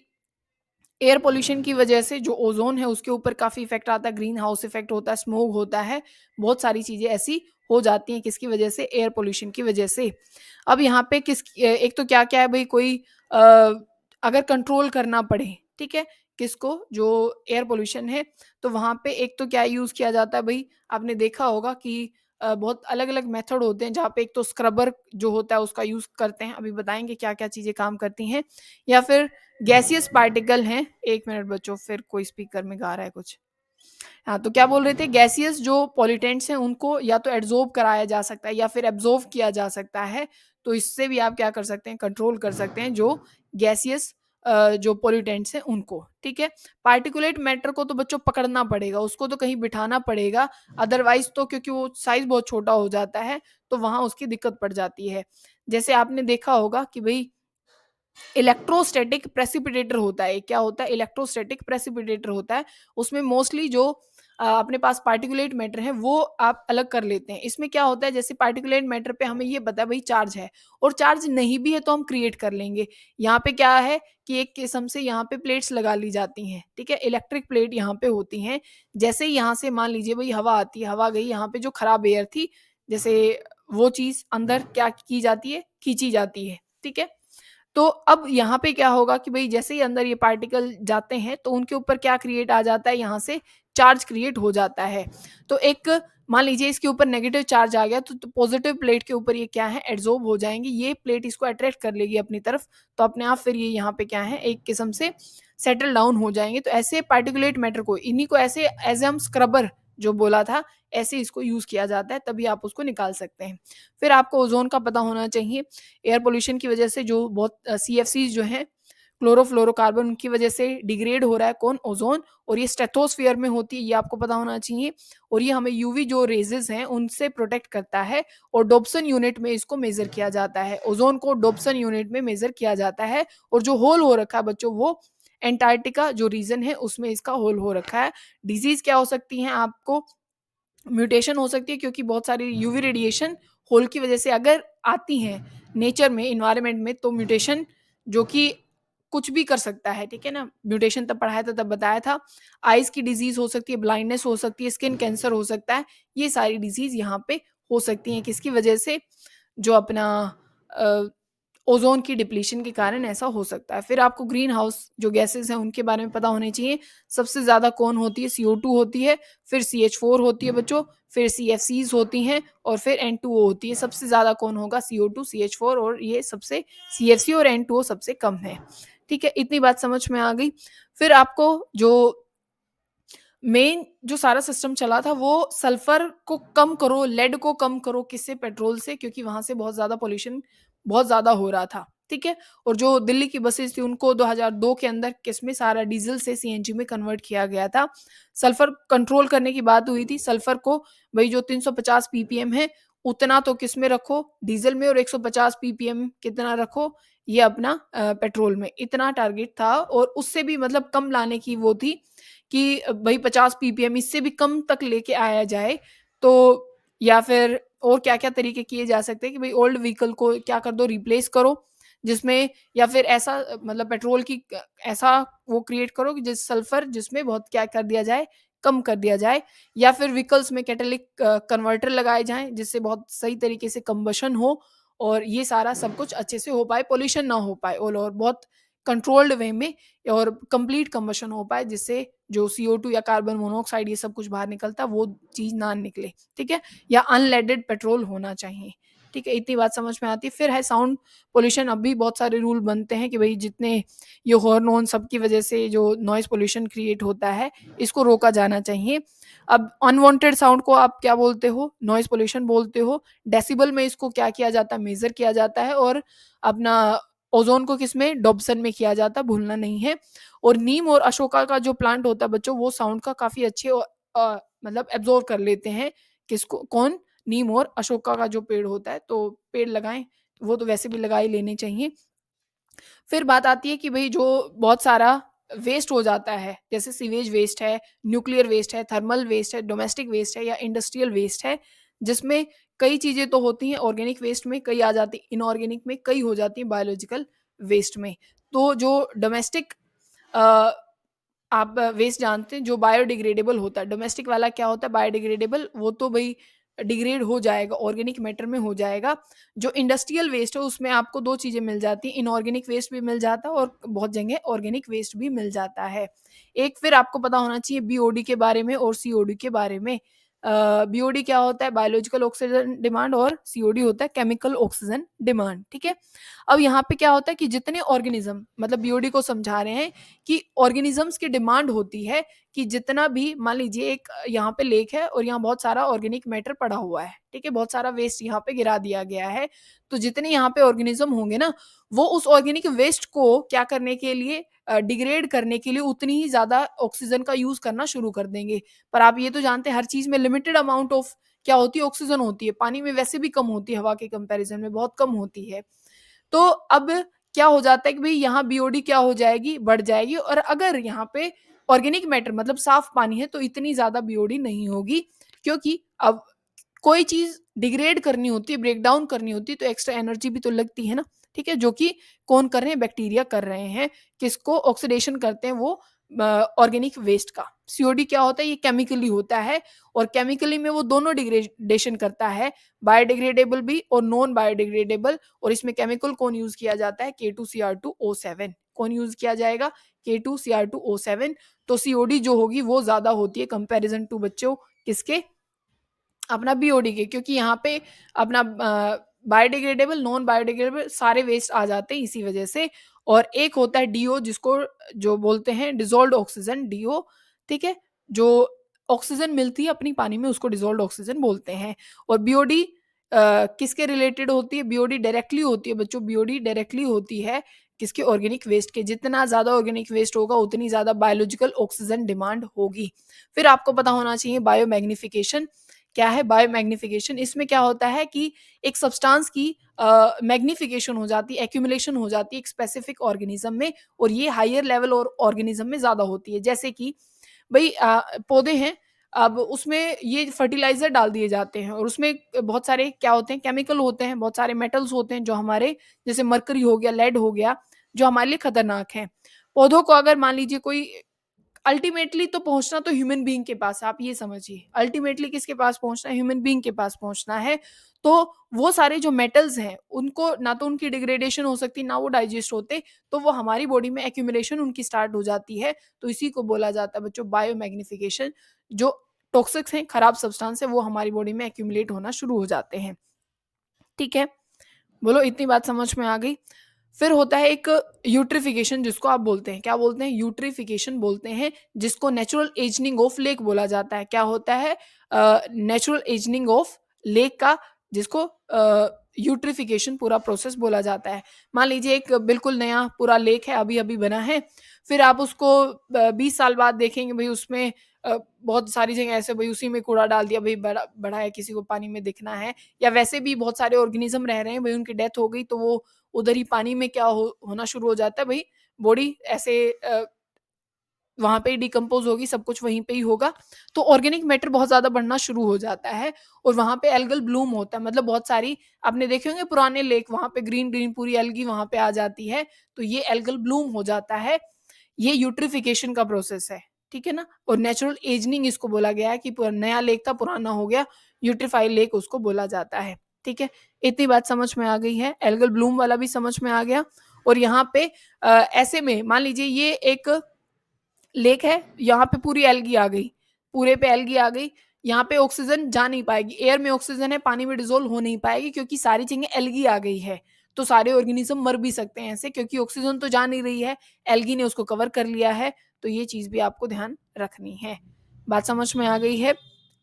Speaker 1: एयर पोल्यूशन की वजह से जो ओज़ोन है उसके ऊपर काफ़ी इफ़ेक्ट आता है, ग्रीन हाउस इफ़ेक्ट होता है, स्मोग होता है, बहुत सारी चीज़ें ऐसी हो जाती हैं, किसकी वजह से, एयर पोल्यूशन की वजह से। अब यहाँ पे एक तो क्या-क्या है भई, कोई अ, अगर कंट्रोल करना पड़े, ठीक है? किसको, जो एयर पोल्यूशन है, तो वहाँ पे एक तो क्या यूज़ किया जाता है भई, आपने देखा होगा कि बहुत अलग-अलग मेथड होते हैं, जहाँ पे एक तो स्क्रबर जो होता है उसका यूज़ करते हैं, अभी बताएँगे क्या-क्या चीज़ें काम करती हैं, या फिर गैसियस पार्टिकल हैं। 1 मिनट बच्चों, फिर कोई स्पीकर में गा रहा है कुछ। हाँ, तो क्या बोल रहे थे, गैसियस जो पॉल्यूटेंट्स हैं उनको या तो एडज़ॉर्ब कराया जा सकता है या फिर एब्ज़ॉर्ब किया जा सकता है। तो इससे भी आप क्या कर सकते हैं, कंट्रोल कर सकते हैं जो गैसियस जो पॉल्यूटेंट्स हैं उनको, ठीक है। पार्टिकुलेट मैटर को तो बच्चों पकड़ना पड़ेगा, उसको तो कहीं बिठाना पड़ेगा, अदरवाइज़ तो क्योंकि वो साइज़ बहुत छोटा हो जाता है, तो वहाँ उसकी दिक्कत पड़ जाती है। जैसे आपने देखा होगा कि भई इलेक्ट्रोस्टैटिक प्रेसिपिटेटर होता है। क्या होता है, इलेक्ट्रोस्टैटिक प्रेसिपिटेटर होता है। उसमें मोस्टली जो अपने पास पार्टिकुलेट मैटर है वो आप अलग कर लेते हैं। इसमें क्या होता है, जैसे पार्टिकुलेट मैटर पे हमें ये पता है भाई चार्ज है, और चार्ज नहीं भी है तो हम क्रिएट कर लेंगे। यहाँ पे क्या है कि एक किस्म से यहाँ पे प्लेट्स लगा ली जाती हैं, ठीक है, इलेक्ट्रिक प्लेट यहाँ पे होती हैं। जैसे ही यहाँ से मान लीजिए भाई हवा आती है, हवा गई, यहाँ पे जो खराब एयर थी, जैसे वो चीज़ अंदर क्या की जाती है, खींची जाती है, ठीक है। तो अब यहाँ पे क्या होगा कि भई जैसे ही अंदर ये पार्टिकल जाते हैं तो उनके ऊपर क्या क्रिएट आ जाता है, यहाँ से चार्ज क्रिएट हो जाता है। तो एक मान लीजिए इसके ऊपर नेगेटिव चार्ज आ गया तो पॉजिटिव प्लेट के ऊपर ये क्या है, एडज़ॉर्ब हो जाएँगे, ये प्लेट इसको अट्रैक्ट कर लेगी अपनी तरफ, तो अपने आप फिर ये यहाँ पे क्या है, एक किस्म से सेटल डाउन हो जाएँगे। तो ऐसे पार्टिकुलेट मैटर को, इन्हीं को ऐसे एज़ हम स्क्रबर जो बोला था, ऐसे इसको यूज़ किया जाता है, तभी आप उसको निकाल सकते हैं। फिर आपको ओज़ोन का पता होना चाहिए। एयर पॉल्यूशन की वजह से जो बहुत सीएफसीज़ जो हैं, क्लोरोफ्लोरोकार्बन, उनकी वजह से डिग्रेड हो रहा है कौन? ओज़ोन, और ये स्ट्रेटोस्फियर में होती है, ये आपको पता होना चाहिए। और ये हमें यूवी जो रेज़ेज़ हैं उनसे प्रोटेक्ट करता है, और डॉप्सन यूनिट में इसको मेज़र किया जाता है। ओज़ोन को डॉप्सन यूनिट में मेज़र किया जाता है, और जो होल हो रखा है बच्चों, वो एंटार्क्टिका जो रीजन है उसमें इसका होल हो रखा है। डिज़ीज़ क्या हो सकती हैं आपको? म्यूटेशन हो सकती है, क्योंकि बहुत सारी यूवी रेडिएशन होल की वजह से अगर आती हैं नेचर में, एनवायरनमेंट में, तो म्यूटेशन जो कि कुछ भी कर सकता है, ठीक है ना? म्यूटेशन तब पढ़ाया था, तब बताया था। आइज़ की डिज़ीज़ हो सकती है, ब्लाइंडनेस हो सकती है, स्किन कैंसर हो सकता है। ये सारी डिज़ीज़ यहाँ पे हो सकती हैं, किसकी वजह से? जो अपना अ, ओज़ोन की डिप्लीशन के कारण ऐसा हो सकता है। फिर आपको ग्रीन हाउस जो गैसेज़ हैं उनके बारे में पता होने चाहिए। सबसे ज़्यादा कौन होती है? CO2 होती है, फिर CH4 होती है बच्चों, फिर CFCs होती हैं, और फिर N2O होती है। सबसे ज़्यादा कौन होगा? CO2, CH4, और ये सबसे CFC और N2O सबसे कम है। ठीक है? इतनी बात समझ में आ गई। फिर आपको जो मेन जो सारा सिस्टम चला था, वो सल्फर को कम करो, लेड को कम करो, किससे? पेट्रोल से, क्योंकि वहाँ से बहुत ज़्यादा पॉल्यूशन बहुत ज़्यादा हो रहा था, ठीक है? और जो दिल्ली की बसेज़ थी उनको 2002 के अंदर किसमें, सारा डीज़ल से सीएनजी में कन्वर्ट किया गया था। सल्फर कंट्रोल करने की बात हुई थी, सल्फर को भई जो 350 पीपीएम है उतना तो किसमें रखो? डीज़ल में, और 150 पीपीएम कितना रखो? ये अपना पेट्रोल में, इतना टारगेट था। और उससे भी मतलब कम लाने की वो थी कि भई 50 पीपीएम, इससे भी कम तक लेके आया जाए। तो या फिर और क्या-क्या तरीके किए जा सकते हैं कि भई ओल्ड व्हीकल को क्या कर दो, रिप्लेस करो, जिसमें या फिर ऐसा मतलब पेट्रोल की ऐसा वो क्रिएट करो कि जिस सल्फर जिसमें बहुत क्या कर दिया जाए, कम कर दिया जाए। या फिर व्हीकल्स में कैटालिटिक कन्वर्टर लगाए जाएँ, जिससे बहुत सही तरीके से कंबशन हो, और ये सारा सब कुछ अच्छे से हो पाए, पॉल्यूशन ना हो पाए ऑल ओवर, बहुत कंट्रोल्ड वे में, और कंप्लीट कंबशन हो पाए, जिससे जो CO2 या कार्बन मोनोऑक्साइड ये सब कुछ बाहर निकलता है वो चीज़ ना निकले, ठीक है? या अनलेडेड पेट्रोल होना चाहिए, ठीक है? इतनी बात समझ में आती है। फिर है साउंड पॉल्यूशन, अब भी बहुत सारे रूल बनते हैं कि भई जितने ये हॉर्न-वॉर्न सब की वजह से जो नॉइज़ पॉल्यूशन क्रिएट होता है, इसको रोका जाना चाहिए। अब अनवांटेड साउंड को आप क्या बोलते हो? नॉइज़ पॉल्यूशन बोलते हो। डेसिबल में इसको क्या किया जाता है? मेज़र किया जाता है, और अपना ओज़ोन को किसमें? डॉप्सन में किया जाता है, भूलना नहीं है। और नीम और अशोका का जो प्लांट होता है बच्चों, वो साउंड का काफ़ी अच्छे मतलब एब्ज़ॉर्ब कर लेते हैं। किसको? कौन? नीम और अशोका का जो पेड़ होता है, तो पेड़ लगाएँ, वो तो वैसे भी लगा ही लेने चाहिए। फिर बात आती है कि भई जो बहुत सारा वेस्ट हो जाता है, जैसे सीवेज वेस्ट है, न्यूक्लियर वेस्ट है, थर्मल वेस्ट है, डोमेस्टिक वेस्ट है, या इंडस्ट्रियल वेस्ट है, जिसमें कई चीज़ें तो होती हैं ऑर्गेनिक वेस्ट में, कई आ जाती हैं इनऑर्गेनिक में, कई हो जाती हैं बायोलॉजिकल वेस्ट में। तो जो डोमेस्टिक अ, आप वेस्ट जानते हैं जो बायोडिग्रेडेबल होता है, डोमेस्टिक वाला क्या होता है? बायोडिग्रेडेबल, वो तो भई डिग्रेड हो जाएगा, ऑर्गेनिक मैटर में हो जाएगा। जो इंडस्ट्रियल वेस्ट है उसमें आपको 2 चीज़ें मिल जाती हैं, इनऑर्गेनिक वेस्ट भी मिल जाता है, और बहुत जगह ऑर्गेनिक वेस्ट भी मिल जाता है। एक फिर आपको पता होना चाहिए बीओडी के बारे में और सीओडी के बारे में। बीओडी क्या होता है? बायोलॉजिकल ऑक्सीजन डिमांड, और सीओडी होता है केमिकल ऑक्सीजन डिमांड, ठीक है? अब यहाँ पे क्या होता है कि जितने ऑर्गेनिज़्म, मतलब बीओडी को समझा रहे हैं कि ऑर्गेनिज़म्स की डिमांड होती है कि जितना भी, मान लीजिए एक यहाँ पे लेक है और यहाँ बहुत सारा ऑर्गेनिक मैटर पड़ा हुआ है, ठीक है? बहुत सारा वेस्ट यहाँ पे गिरा दिया गया है। तो जितने यहाँ पे ऑर्गेनिज़्म होंगे ना, वो उस ऑर्गेनिक वेस्ट को क्या करने के लिए, डिग्रेड करने के लिए उतनी ही ज़्यादा ऑक्सीजन का यूज़ करना शुरू कर देंगे। पर आप ये तो जानते हैं हर चीज़ में लिमिटेड अमाउंट ऑफ क्या होती है? ऑक्सीजन होती है। पानी में वैसे भी कम होती है, हवा के कंपैरिज़न में बहुत कम होती है। तो अब क्या हो जाता है कि भई यहाँ बीओडी क्या हो जाएगी? बढ़ जाएगी, और अगर यहाँ पे ऑर्गेनिक मैटर मतलब साफ पानी है, तो इतनी ज़्यादा बीओडी नहीं होगी, क्योंकि अब कोई चीज़ डिग्रेड करनी होती है, ब्रेक डाउन करनी होती है, तो एक्स्ट्रा एनर्जी भी तो लगती है ना, ठीक है? जो कि कौन कर रहे हैं? बैक्टीरिया कर रहे हैं। किसको? ऑक्सीडेशन करते हैं वो ऑर्गेनिक वेस्ट का। सीओडी क्या होता है, ये केमिकली होता है और केमिकली में वो दोनों डिग्रेडेशन करता है, बायोडिग्रेडेबल भी और नॉन बायोडिग्रेडेबल। और इसमें केमिकल कौन यूज किया जाता है, K2Cr2O7 कौन यूज किया जाएगा, K2Cr2O7। तो सीओडी जो होगी वो ज्यादा होती है कंपैरिजन टू बच्चों किसके, अपना बीओडी के, क्योंकि यहाँ पे अपना बायोडिग्रेडेबल नॉन बायोडिग्रेडेबल सारे वेस्ट आ जाते हैं इसी वजह से। और एक होता है डीओ, जिसको जो बोलते हैं डिजोल्व ऑक्सीजन, डीओ, ठीक है, जो ऑक्सीजन मिलती है अपनी पानी में उसको डिजोल्व ऑक्सीजन बोलते हैं। और बीओडी किसके रिलेटेड होती है, बीओडी डायरेक्टली होती है बच्चों, बीओडी डायरेक्टली होती है किसके, ऑर्गेनिक वेस्ट के। जितना ज्यादा ऑर्गेनिक वेस्ट होगा उतनी ज्यादा बायोलॉजिकल ऑक्सीजन डिमांड होगी। फिर आपको पता होना चाहिए बायोमैग्निफिकेशन क्या है। बायोमैग्निफिकेशन, इसमें क्या होता है कि एक सब्सटेंस की मैग्निफिकेशन हो जाती है, एक्यूमुलेशन हो जाती है एक स्पेसिफिक ऑर्गेनिज्म में, और ये हायर लेवल और ऑर्गेनिज्म में ज्यादा होती है। जैसे कि भाई पौधे हैं, अब उसमें ये फर्टिलाइजर डाल दिए जाते हैं और उसमें बहुत सारे क्या होते हैं, केमिकल होते हैं, बहुत सारे मेटल्स होते हैं जो हमारे, जैसे मरकरी हो गया, लेड हो गया, जो हमारे लिए खतरनाक है। पौधों को अगर मान लीजिए कोई, अल्टीमेटली तो पहुंचना तो ह्यूमन बीइंग के पास, आप ये समझिए, अल्टीमेटली किसके पास पहुंचना है, ह्यूमन बीइंग के पास पहुंचना है। तो वो सारे जो मेटल्स हैं उनको ना तो उनकी डिग्रेडेशन हो सकती, ना वो डाइजेस्ट होते, तो वो हमारी बॉडी में एक्यूमुलेशन उनकी स्टार्ट हो जाती है। तो इसी को बोला जाता है बच्चों बायोमैग्निफिकेशन। जो टॉक्सिक्स हैं, खराब सब्सटेंस है, वो हमारी बॉडी में एक्यूमुलेट होना शुरू हो जाते हैं। ठीक है, बोलो इतनी बात समझ में आ गई। फिर होता है एक यूट्रिफिकेशन, जिसको आप बोलते हैं, क्या बोलते हैं, यूट्रिफिकेशन बोलते हैं, जिसको नेचुरल एजनिंग ऑफ लेक बोला जाता है। क्या होता है, नेचुरल एजनिंग ऑफ लेक का, जिसको यूट्रिफिकेशन पूरा प्रोसेस बोला जाता है। मान लीजिए एक बिल्कुल नया पूरा लेक है, अभी अभी बना है, फिर आप उसको 20 साल बाद देखेंगे, भाई उसमें बहुत सारी जगह ऐसे, भाई उसी में कूड़ा डाल दिया, भाई बड़ा बड़ा है, किसी को पानी में दिखना है, या वैसे भी बहुत सारे ऑर्गेनिज्म रह रहे हैं, भाई उनकी डेथ हो गई तो वो उधर ही पानी में क्या होना शुरू हो जाता है, भाई बॉडी ऐसे वहां पे ही डिकम्पोज होगी, सब कुछ वहीं पे ही होगा। तो ऑर्गेनिक मैटर बहुत ज्यादा बढ़ना शुरू हो जाता है और वहां पे एल्गल ब्लूम होता है, मतलब बहुत सारी, आपने देखे होंगे पुराने लेक, वहां पे ग्रीन ग्रीन पूरी एल्गी वहां पे आ जाती है, तो ये एल्गल ब्लूम हो जाता है। ये यूट्रिफिकेशन का प्रोसेस है, ठीक है ना। और नेचुरल एजनिंग इसको बोला गया है कि नया लेक था, पुराना हो गया, यूट्रीफाइड लेक उसको बोला जाता है। ठीक है, इतनी बात समझ में आ गई है, एल्गल ब्लूम वाला भी समझ में आ गया। और यहाँ पे ऐसे में मान लीजिए ये एक लेक है, यहाँ पे पूरी एल्गी आ गई, पूरे पे एल्गी आ गई, यहाँ पे ऑक्सीजन जा नहीं पाएगी, एयर में ऑक्सीजन है, पानी में डिजोल्व हो नहीं पाएगी, क्योंकि सारी चीजें एल्गी आ गई है। तो सारे ऑर्गेनिज्म मर भी सकते हैं ऐसे, क्योंकि ऑक्सीजन तो जा नहीं रही है, एल्गी ने उसको कवर कर लिया है। तो ये चीज भी आपको ध्यान रखनी है। बात समझ में आ गई है,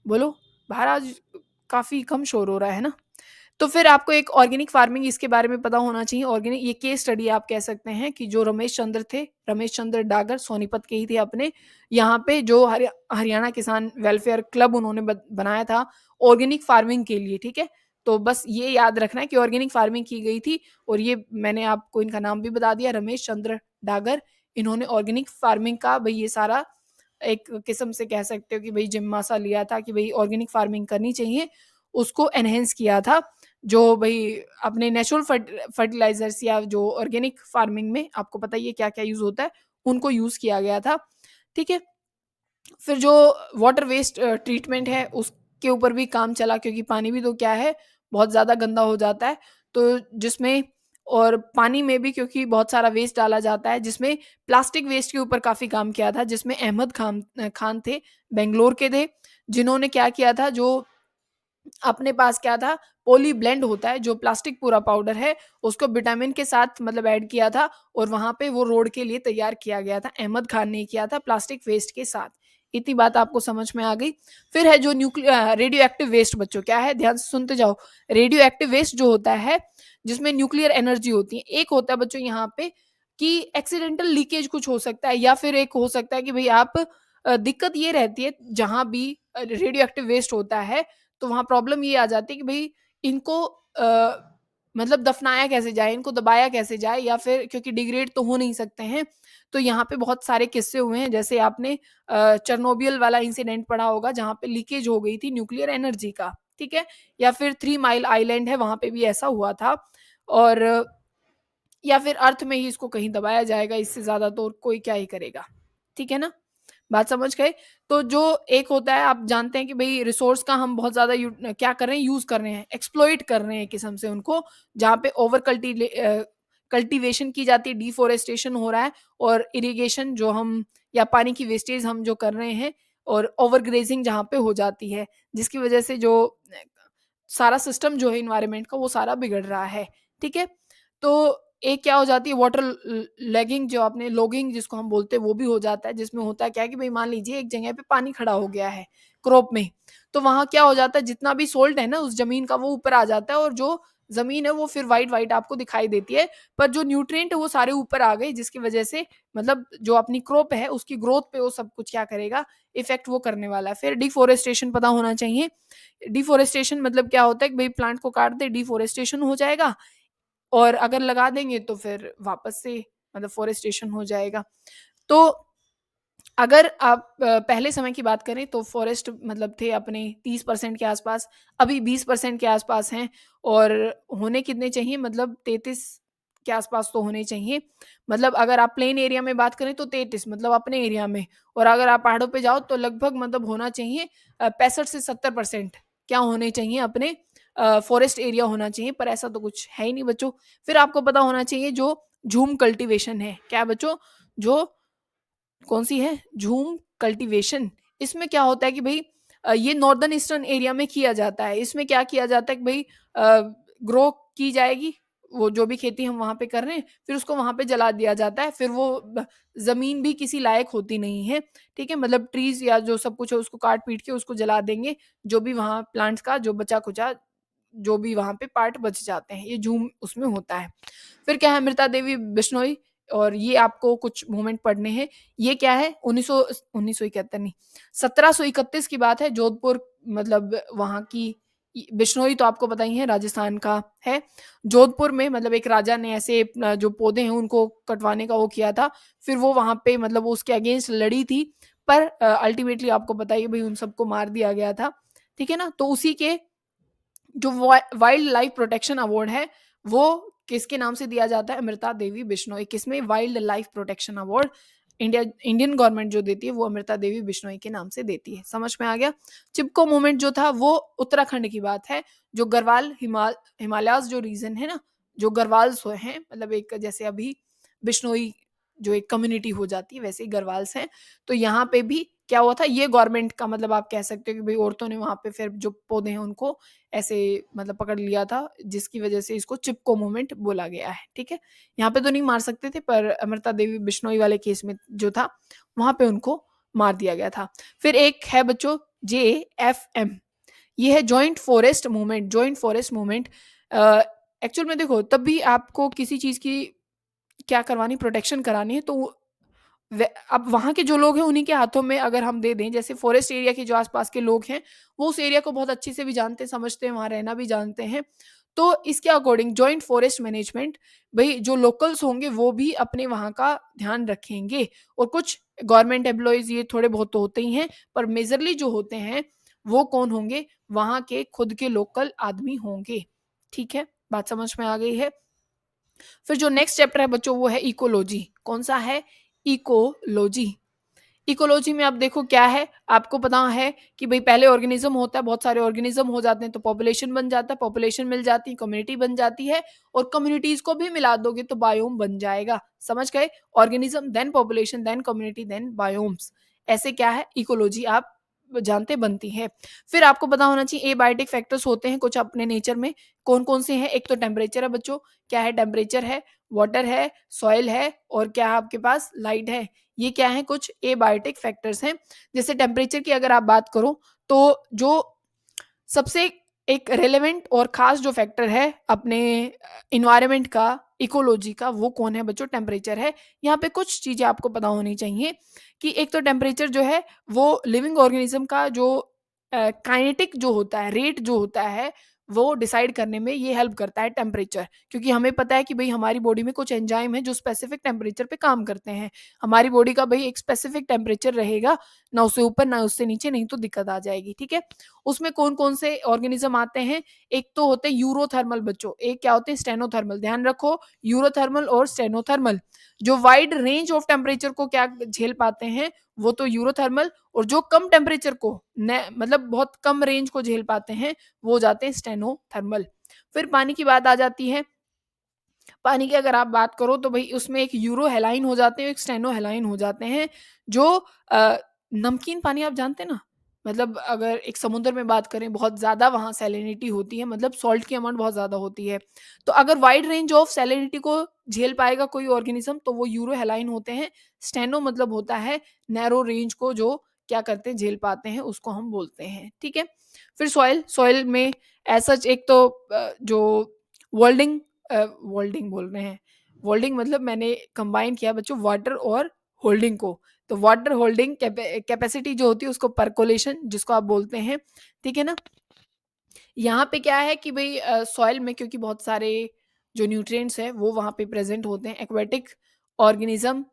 Speaker 1: बोलो। बाहर आज काफी कम शोर हो रहा है ना। तो फिर आपको एक ऑर्गेनिक फार्मिंग इसके बारे में पता होना चाहिए। ऑर्गेनिक, ये केस स्टडी आप कह सकते हैं कि जो रमेश चंद्र थे, रमेश चंद्र डागर, सोनीपत के ही थे अपने, यहाँ पे जो हरियाणा किसान वेलफेयर क्लब उन्होंने बनाया था ऑर्गेनिक फार्मिंग के लिए। ठीक है, तो बस ये याद रखना है कि ऑर्गेनिक फार्मिंग की गई थी, और ये मैंने आपको इनका नाम भी बता दिया, रमेश चंद्र डागर। इन्होंने ऑर्गेनिक फार्मिंग का भाई ये सारा एक किस्म से कह सकते हो कि भाई जिम्मा सा लिया था कि भाई ऑर्गेनिक फार्मिंग करनी चाहिए, उसको एनहेंस किया था। जो भाई अपने नेचुरल फर्टिलाइजर्स या जो ऑर्गेनिक फार्मिंग में आपको पता ही है क्या क्या यूज होता है, उनको यूज किया गया था। ठीक है, फिर जो वाटर वेस्ट ट्रीटमेंट है उसके ऊपर भी काम चला, क्योंकि पानी भी तो क्या है, बहुत ज़्यादा गंदा हो जाता है। तो जिसमें, और पानी में भी क्योंकि बहुत सारा वेस्ट डाला जाता है, जिसमें प्लास्टिक वेस्ट के ऊपर काफ़ी काम किया था, जिसमें अहमद खान खान थे, बेंगलोर के थे, जिन्होंने क्या किया था, जो अपने पास क्या था, पोली ब्लेंड होता है, जो प्लास्टिक पूरा पाउडर है, उसको विटामिन के साथ मतलब ऐड किया था, और वहां पे वो रोड के लिए तैयार किया गया था, अहमद खान ने किया था प्लास्टिक वेस्ट के साथ। इतनी बात आपको समझ में आ गई। फिर है जो न्यूक्लियर रेडियो एक्टिव वेस्ट, बच्चों क्या है, ध्यान से सुनते जाओ। रेडियो एक्टिव वेस्ट जो होता है, जिसमें न्यूक्लियर एनर्जी होती है, एक होता है बच्चों यहाँ पे कि एक्सीडेंटल लीकेज कुछ हो सकता है, या फिर एक हो सकता है कि भाई आप दिक्कत ये रहती है जहां भी रेडियो एक्टिव वेस्ट होता है, तो वहाँ प्रॉब्लम ये आ जाती है कि भाई इनको मतलब दफनाया कैसे जाए, इनको दबाया कैसे जाए, या फिर क्योंकि डिग्रेड तो हो नहीं सकते हैं। तो यहाँ पे बहुत सारे किस्से हुए हैं, जैसे आपने चर्नोबियल वाला इंसिडेंट पढ़ा होगा, जहाँ पे लीकेज हो गई थी न्यूक्लियर एनर्जी का। ठीक है, या फिर 3 माइल आइलैंड है, वहां पे भी ऐसा हुआ था। और या फिर अर्थ में ही इसको कहीं दबाया जाएगा, इससे ज्यादा तो कोई क्या ही करेगा। ठीक है ना? बात समझ गए? तो जो एक होता है, आप जानते हैं कि भई रिसोर्स का हम बहुत ज़्यादा क्या कर रहे हैं, यूज़ कर रहे हैं, एक्सप्लॉइट कर रहे हैं एक किस्म से उनको, जहाँ पे कल्टीवेशन की जाती है, डिफॉरेस्टेशन हो रहा है, और इरिगेशन जो हम, या पानी की वेस्टेज हम जो कर रहे हैं, और ओवरग्रेजिंग जहाँ पे हो जाती है, जिसकी वजह से जो सारा सिस्टम जो है एनवायरनमेंट का, वो सारा बिगड़ रहा है, ठीक है? तो एक क्या हो जाती है, वाटर लैगिंग, जो आपने लॉगिंग जिसको हम बोलते हैं, वो भी हो जाता है, जिसमें होता क्या है कि भाई मान लीजिए एक जगह पे पानी खड़ा हो गया है क्रॉप में, तो वहाँ क्या हो जाता है, जितना भी सोल्ट है ना उस ज़मीन का, वो ऊपर आ जाता है, और जो ज़मीन है वो फिर व्हाइट-व्हाइट आपको दिखाई देती है, पर जो न्यूट्रिएंट है वो सारे ऊपर आ गए, जिसकी वजह से मतलब जो अपनी क्रॉप है उसकी ग्रोथ पे वो सब कुछ क्या करेगा, इफ़ेक्ट वो करने वाला है। फिर डिफॉरेस्टेशन पता होना चाहिए। डिफॉरेस्टेशन मतलब क्या होता है कि भई प्लांट को काट दे, डिफॉरेस्टेशन हो जाएगा, और अगर लगा देंगे तो फिर वापस से मतलब फॉरेस्टेशन हो जाएगा। तो अगर आप पहले समय की बात करें तो फॉरेस्ट मतलब थे अपने 30% के आसपास, अभी 20% के आसपास हैं, और होने कितने चाहिए, मतलब 33 के आसपास तो होने चाहिए। मतलब अगर आप प्लेन एरिया में बात करें तो 33 मतलब अपने एरिया में, और अगर आप पहाड़ों पे जाओ तो लगभग मतलब होना चाहिए 65 से 70% क्या होने चाहिए, अपने फॉरेस्ट एरिया होना चाहिए, पर ऐसा तो कुछ है ही नहीं बच्चों। फिर आपको पता होना चाहिए जो झूम कल्टीवेशन है, क्या बच्चों, जो कौन-सी है? झूम कल्टीवेशन। इसमें क्या होता है कि भई ये नॉर्दर्न ईस्टर्न एरिया में किया जाता है। इसमें क्या किया जाता है कि भई ग्रो की जाएगी, वो जो भी खेती हम वहाँ पे कर रहे हैं, फिर उसको वहाँ पे जला दिया जाता है। फिर वो ज़मीन भी किसी लायक होती नहीं है, ठीक है? मतलब ट्रीज़ या जो सब कुछ है उसको काट-पीट के उसको जला देंगे, जो भी वहाँ प्लांट्स का जो बचा-खुचा, जो भी वहाँ पे पार्ट बच जाते हैं, ये झूम उसमें होता है। फिर क्या है, अमृता देवी बिश्नोई, और ये आपको कुछ मोमेंट पढ़ने हैं। ये क्या है, 1971 नहीं, 1731 की बात है, जोधपुर मतलब वहाँ की, बिश्नोई तो आपको पता ही है राजस्थान का है। जोधपुर में मतलब एक राजा ने ऐसे जो पौधे हैं उनको कटवाने का वो किया था। फिर वो वहाँ पे मतलब वो उसके अगेंस्ट लड़ी थी, पर अल्टीमेटली आपको पता ही है भई उन सबको मार दिया गया था। ठीक है ना? तो उसी के जो वाइल्ड लाइफ प्रोटेक्शन अवार्ड है, वो किसके नाम से दिया जाता है? अमृता देवी बिश्नोई। किसमें? Wild life protection award. Indian government जो देती है वो अमृता देवी बिश्नोई के नाम से देती है। समझ में आ गया? चिपको मूवमेंट जो था वो उत्तराखंड की बात है। जो गढ़वाल हिमालयाज़ जो रीजन है ना, जो गढ़वाल्स हैं, मतलब एक जैसे अभी बिश्नोई जो एक कम्युनिटी हो जाती है, वैसे ही गढ़वाल्स हैं। तो यहाँ पे भी क्या हुआ था, ये गवर्नमेंट का मतलब आप कह सकते हो कि भई औरतों ने वहाँ पे फिर जो पौधे हैं उनको ऐसे मतलब पकड़ लिया था, जिसकी वजह से इसको चिपको मूवमेंट बोला गया है, ठीक है? यहाँ पे तो नहीं मार सकते थे, पर अमृता देवी बिश्नोई वाले केस में जो था, वहाँ पे उनको मार दिया गया था। फिर एक है बच्चों जेएफएम, ये है जॉइंट फॉरेस्ट मूवमेंट। एक्चुअल में देखो, तब भी आपको किसी चीज़ की क्या करवानी, प्रोटेक्शन करानी है, तो अब वहाँ के जो लोग हैं उन्हीं के हाथों में अगर हम दे दें, जैसे फॉरेस्ट एरिया के जो आसपास के लोग हैं, वो उस एरिया को बहुत अच्छे से भी जानते हैं, समझते हैं, वहाँ रहना भी जानते हैं। तो इसके अकॉर्डिंग जॉइंट फॉरेस्ट मैनेजमेंट, भई जो लोकल्स होंगे वो भी अपने वहाँ का ध्यान रखेंगे, और कुछ गवर्नमेंट एम्प्लॉइज़ ये थोड़े बहुत तो होते ही हैं, पर मेजरली जो होते हैं, वो कौन होंगे? वहाँ के खुद के लोकल आदमी होंगे। ठीक है? बात समझ में आ गई है? फिर जो नेक्स्ट चैप्टर है बच्चों वो है इकोलॉजी। कौन-सा है? इकोलॉजी। इकोलॉजी में आप देखो क्या है, आपको पता है कि भई पहले ऑर्गेनिज़्म होता है, बहुत सारे ऑर्गेनिज़्म हो जाते हैं तो पॉपुलेशन बन जाता है, पॉपुलेशन मिल जाती है, कम्युनिटी बन जाती है, और कम्युनिटीज़ को भी मिला दोगे तो बायोम बन जाएगा। समझ गए? Organism, then population, then community, then biomes. ऐसे क्या है, इकोलॉजी आप जानते बनती है। फिर आपको पता होना चाहिए एबायोटिक फैक्टर्स होते हैं कुछ अपने नेचर में, कौन-कौन से हैं? एक तो टेम्परेचर है बच्चों, क्या है? टेम्परेचर है, वाटर है, सॉइल है, और क्या है आपके पास? लाइट है। ये क्या है? कुछ एबायोटिक फैक्टर्स हैं। जैसे टेम्परेचर की अगर आप बात करो, तो जो सबसे एक रेलेवेंट और ख़ास जो फैक्टर है अपने एनवायरनमेंट का, इकोलॉजी का, वो कौन है बच्चों? टेम्परेचर है। यहाँ पे कुछ चीज़ें आपको पता होनी चाहिए कि एक तो टेम्परेचर जो है वो लिविंग ऑर्गेनिज़्म का जो काइनेटिक जो होता है, रेट जो होता है, वो डिसाइड करने में ये हेल्प करता है टेम्परेचर। क्योंकि हमें पता है कि भई हमारी बॉडी में कुछ एंजाइम है जो स्पेसिफिक टेम्परेचर पे काम करते हैं। हमारी बॉडी का भई एक स्पेसिफिक टेम्परेचर रहेगा, ना उससे ऊपर, ना उससे नीचे, नहीं तो दिक्कत आ जाएगी, ठीक है? उसमें कौन-कौन से ऑर्गेनिज़्म आते हैं? एक तो होते हैं यूरोथर्मल बच्चों, एक क्या होते हैं स्टेनोथर्मल। ध्यान रखो यूरोथर्मल और स्टेनोथर्मल। जो वाइड रेंज ऑफ टेम्परेचर को क्या झेल पाते हैं, वो तो यूरोथर्मल, और जो कम टेम्परेचर को न मतलब बहुत कम रेंज को झेल पाते हैं, वो हो जाते हैं स्टेनोथर्मल। फिर पानी की बात आ जाती है। पानी की अगर आप बात करो तो भई उसमें एक यूरो हैलाइन हो जाते हैं, एक स्टेनो हैलाइन हो जाते हैं, जो अ, नमकीन पानी आप जानते हैं ना? मतलब अगर एक समुद्र में बात करें, बहुत ज़्यादा वहाँ सैलिनिटी होती है, मतलब सॉल्ट की अमाउंट बहुत ज़्यादा होती है। तो अगर वाइड रेंज ऑफ सैलिनिटी को झेल पाएगा कोई ऑर्गेनिज़्म, तो वो यूरो हैलाइन होते हैं। स्टेनो मतलब होता है नैरो रेंज को जो क्या करते हैं, झेल पाते हैं, उसको हम बोलते हैं, ठीक है? फिर सॉइल में एज़ सच एक तो जो वर्ल्डिंग वर्ल्डिंग बोल रहे हैं। वर्ल्डिंग मतलब मैंने कंबाइन किया बच्चों वाटर और होल्डिंग को। तो वाटर होल्डिंग कैपेसिटी जो होती है उसको परकोलेशन जिसको आप बोलते हैं, ठीक है ना? यहाँ पे क्या है कि भई सॉइल में क्योंकि बहुत सारे जो न्यूट्रिएंट्स हैं वो वहाँ पे प्रेज़ेंट होते हैं। एक्वेटिक ऑर्गेनिज़्म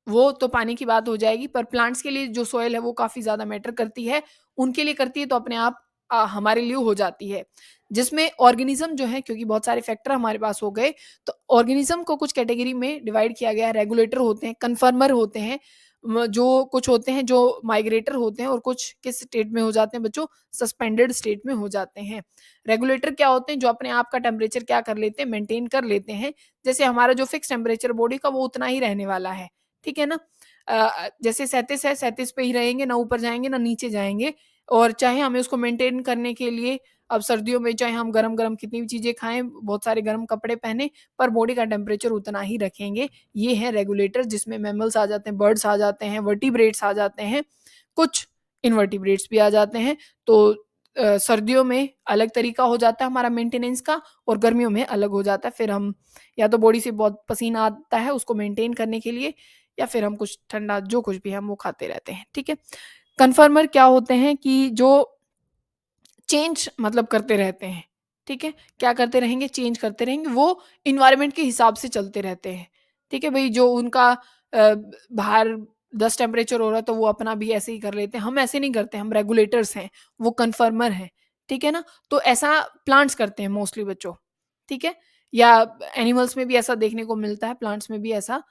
Speaker 1: वो तो पानी की बात हो जाएगी, पर प्लांट्स के लिए जो सॉइल है वो काफ़ी ज़्यादा मैटर करती है। उनके लिए करती है तो अपने आप हमारे लिए हो जाती है। जिसमें ऑर्गेनिज़्म जो है क्योंकि बहुत सारे फैक्टर हमारे पास हो गए, तो ऑर्गेनिज़्म को कुछ कैटेगरी में डिवाइड किया गया है। रेगुलेटर होते हैं, कन्फर्मर होते हैं, जो कुछ होते हैं जो माइग्रेटर होते हैं, और कुछ किस स्टेट में हो जाते हैं बच्चों, सस्पेंडेड स्टेट में हो जाते हैं। रेगुलेटर क्या होते हैं, जो अपने आप का टेम्परेचर क्या कर लेते हैं, मेंटेन कर लेते हैं। जैसे हमारा जो फिक्स टेम्परेचर बॉडी का वो उतना ही रहने वाला है, ठीक है ना? जैसे 37 है, 37 पे ही रहेंगे, ना ऊपर जाएँगे ना नीचे जाएँगे, और चाहे हमें उसको मेंटेन करने के लिए अब सर्दियों में चाहे हम गरम-गरम कितनी भी चीज़ें खाएँ, बहुत सारे गर्म कपड़े पहने, पर बॉडी का टेम्परेचर उतना ही रखेंगे। ये है रेगुलेटर, जिसमें मैमल्स आ जाते हैं, बर्ड्स आ जाते हैं, वर्टिब्रेट्स आ जाते हैं, कुछ इनवर्टिब्रेट्स भी आ जाते हैं। तो सर्दियों में अलग तरीका हो जाता है हमारा मेंटेनेंस का, और गर्मियों में अलग हो जाता है। फिर हम या तो बॉडी से बहुत पसीना आता है उसको मेंटेन करने के लिए, या फिर हम कुछ ठंडा जो कुछ भी है हम वो खाते रहते हैं, ठीक है? कन्फर्मर क्या होते हैं कि जो चेंज मतलब करते रहते हैं, ठीक है? क्या करते रहेंगे? चेंज करते रहेंगे, वो एनवायरनमेंट के हिसाब से चलते रहते हैं, ठीक है भई? जो उनका बाहर 10 टेम्परेचर हो रहा है तो वो अपना भी ऐसे ही कर लेते हैं, हम ऐसे नहीं करते, हम रेगुलेटर्स हैं, वो कन्फर्मर हैं, ठीक है ना? तो ऐसा प्लांट्स करते हैं मोस्टली बच्चों, ठीक है? या एनिमल्स में भी ऐसा देखने को मिलता है, प्लांट्स में भी ऐसा,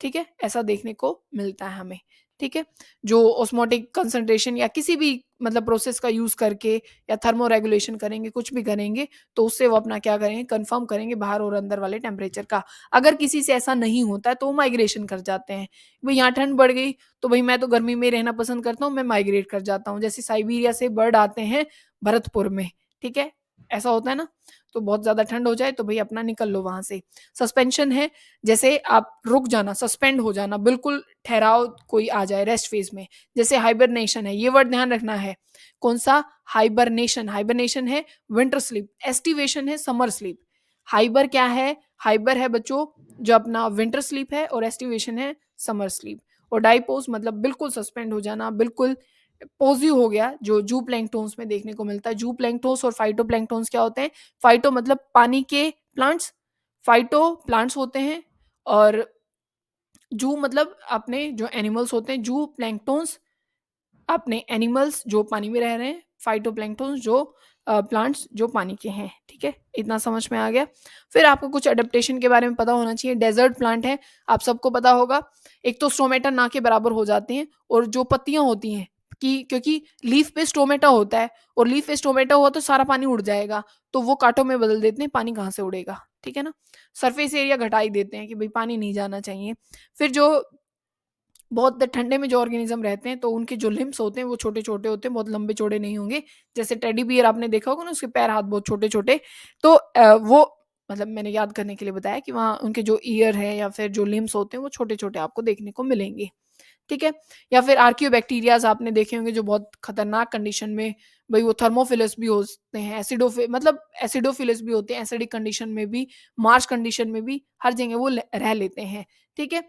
Speaker 1: ठीक है? ऐसा देखने को मिलता है हमें, ठीक है? जो ऑस्मोटिक कंसंट्रेशन या किसी भी मतलब प्रोसेस का यूज़ करके या थर्मो रेगुलेशन करेंगे, कुछ भी करेंगे, तो उससे वो अपना क्या करेंगे, कन्फर्म करेंगे बाहर और अंदर वाले टेम्परेचर का। अगर किसी से ऐसा नहीं होता है, तो वो माइग्रेशन कर जाते हैं। भई यहाँ ठंड बढ़ गई, तो भई मैं तो गर्मी में रहना पसंद करता हूँ, मैं माइग्रेट कर जाता हूँ। जैसे साइबेरिया से बर्ड आते हैं भरतपुर में, ठीक है? ऐसा होता है ना? तो बहुत ज़्यादा ठंड हो जाए, तो भई अपना निकल लो वहाँ से। सस्पेंशन है, जैसे आप रुक जाना, सस्पेंड हो जाना, बिल्कुल ठहराव कोई आ जाए रेस्ट फ़ेज़ में। जैसे हाइबरनेशन है, ये वर्ड ध्यान रखना है। कौन-सा? हाइबरनेशन, हाइबरनेशन है विंटर स्लीप, एस्टिवेशन है समर स्लीप। हाइबर क्या है? हाइबर है बच्चों जो अपना विंटर स्लीप है, और एस्टिवेशन है समर स्लीप। और डाइपोज़ मतलब बिल्कुल सस्पेंड हो जाना, बिल्कुल पोज़िव हो गया, जो ज़ू प्लैंक्टन्स में देखने को मिलता है। ज़ू प्लैंक्टन्स और फाइटोप्लैंक्टन्स क्या होते हैं? फाइटो मतलब पानी के प्लांट्स, फाइटो प्लांट्स होते हैं, और ज़ू मतलब अपने जो एनिमल्स होते हैं, ज़ू प्लैंक्टन्स अपने एनिमल्स जो पानी में रह रहे हैं, फाइटोप्लैंक्टन्स जो प्लांट्स जो पानी के हैं, ठीक है? इतना समझ में आ गया। फिर आपको कुछ एडाप्टेशन के बारे में पता होना चाहिए। डेज़र्ट प्लांट है, आप सबको पता होगा। एक तो स्टोमेटा ना के बराबर हो जाते हैं, और जो पत्तियाँ होती हैं कि क्योंकि लीफ पे स्टोमेटा होता है, और लीफ पे स्टोमेटा हुआ तो सारा पानी उड़ जाएगा, तो वो काँटों में बदल देते हैं, पानी कहाँ से उड़ेगा, ठीक है ना? सरफेस एरिया घटा ही देते हैं कि भई पानी नहीं जाना चाहिए। फिर जो बहुत ठंडे में जो ऑर्गेनिज़्म रहते हैं, तो उनके जो लिम्ब्स होते हैं वो छोटे-छोटे होते हैं, बहुत लंबे-चौड़े नहीं होंगे। जैसे टेडी बियर आपने देखा होगा ना, उसके पैर हाथ बहुत छोटे-छोटे। तो वो मतलब मैंने याद करने के लिए बताया कि वहाँ उनके जो ईयर है या फिर जो लिम्ब्स होते हैं वो छोटे-छोटे आपको देखने को मिलेंगे। ठीक है? या फिर आर्कियोबैक्टीरियाज़ आपने देखे होंगे जो बहुत खतरनाक कंडीशन में, भई वो थर्मोफिलस भी होते हैं, मतलब एसिडोफिलस भी होते हैं, एसिडिक कंडीशन में भी, मार्श कंडीशन में भी, हर जगह वो रह लेते हैं। ठीक है?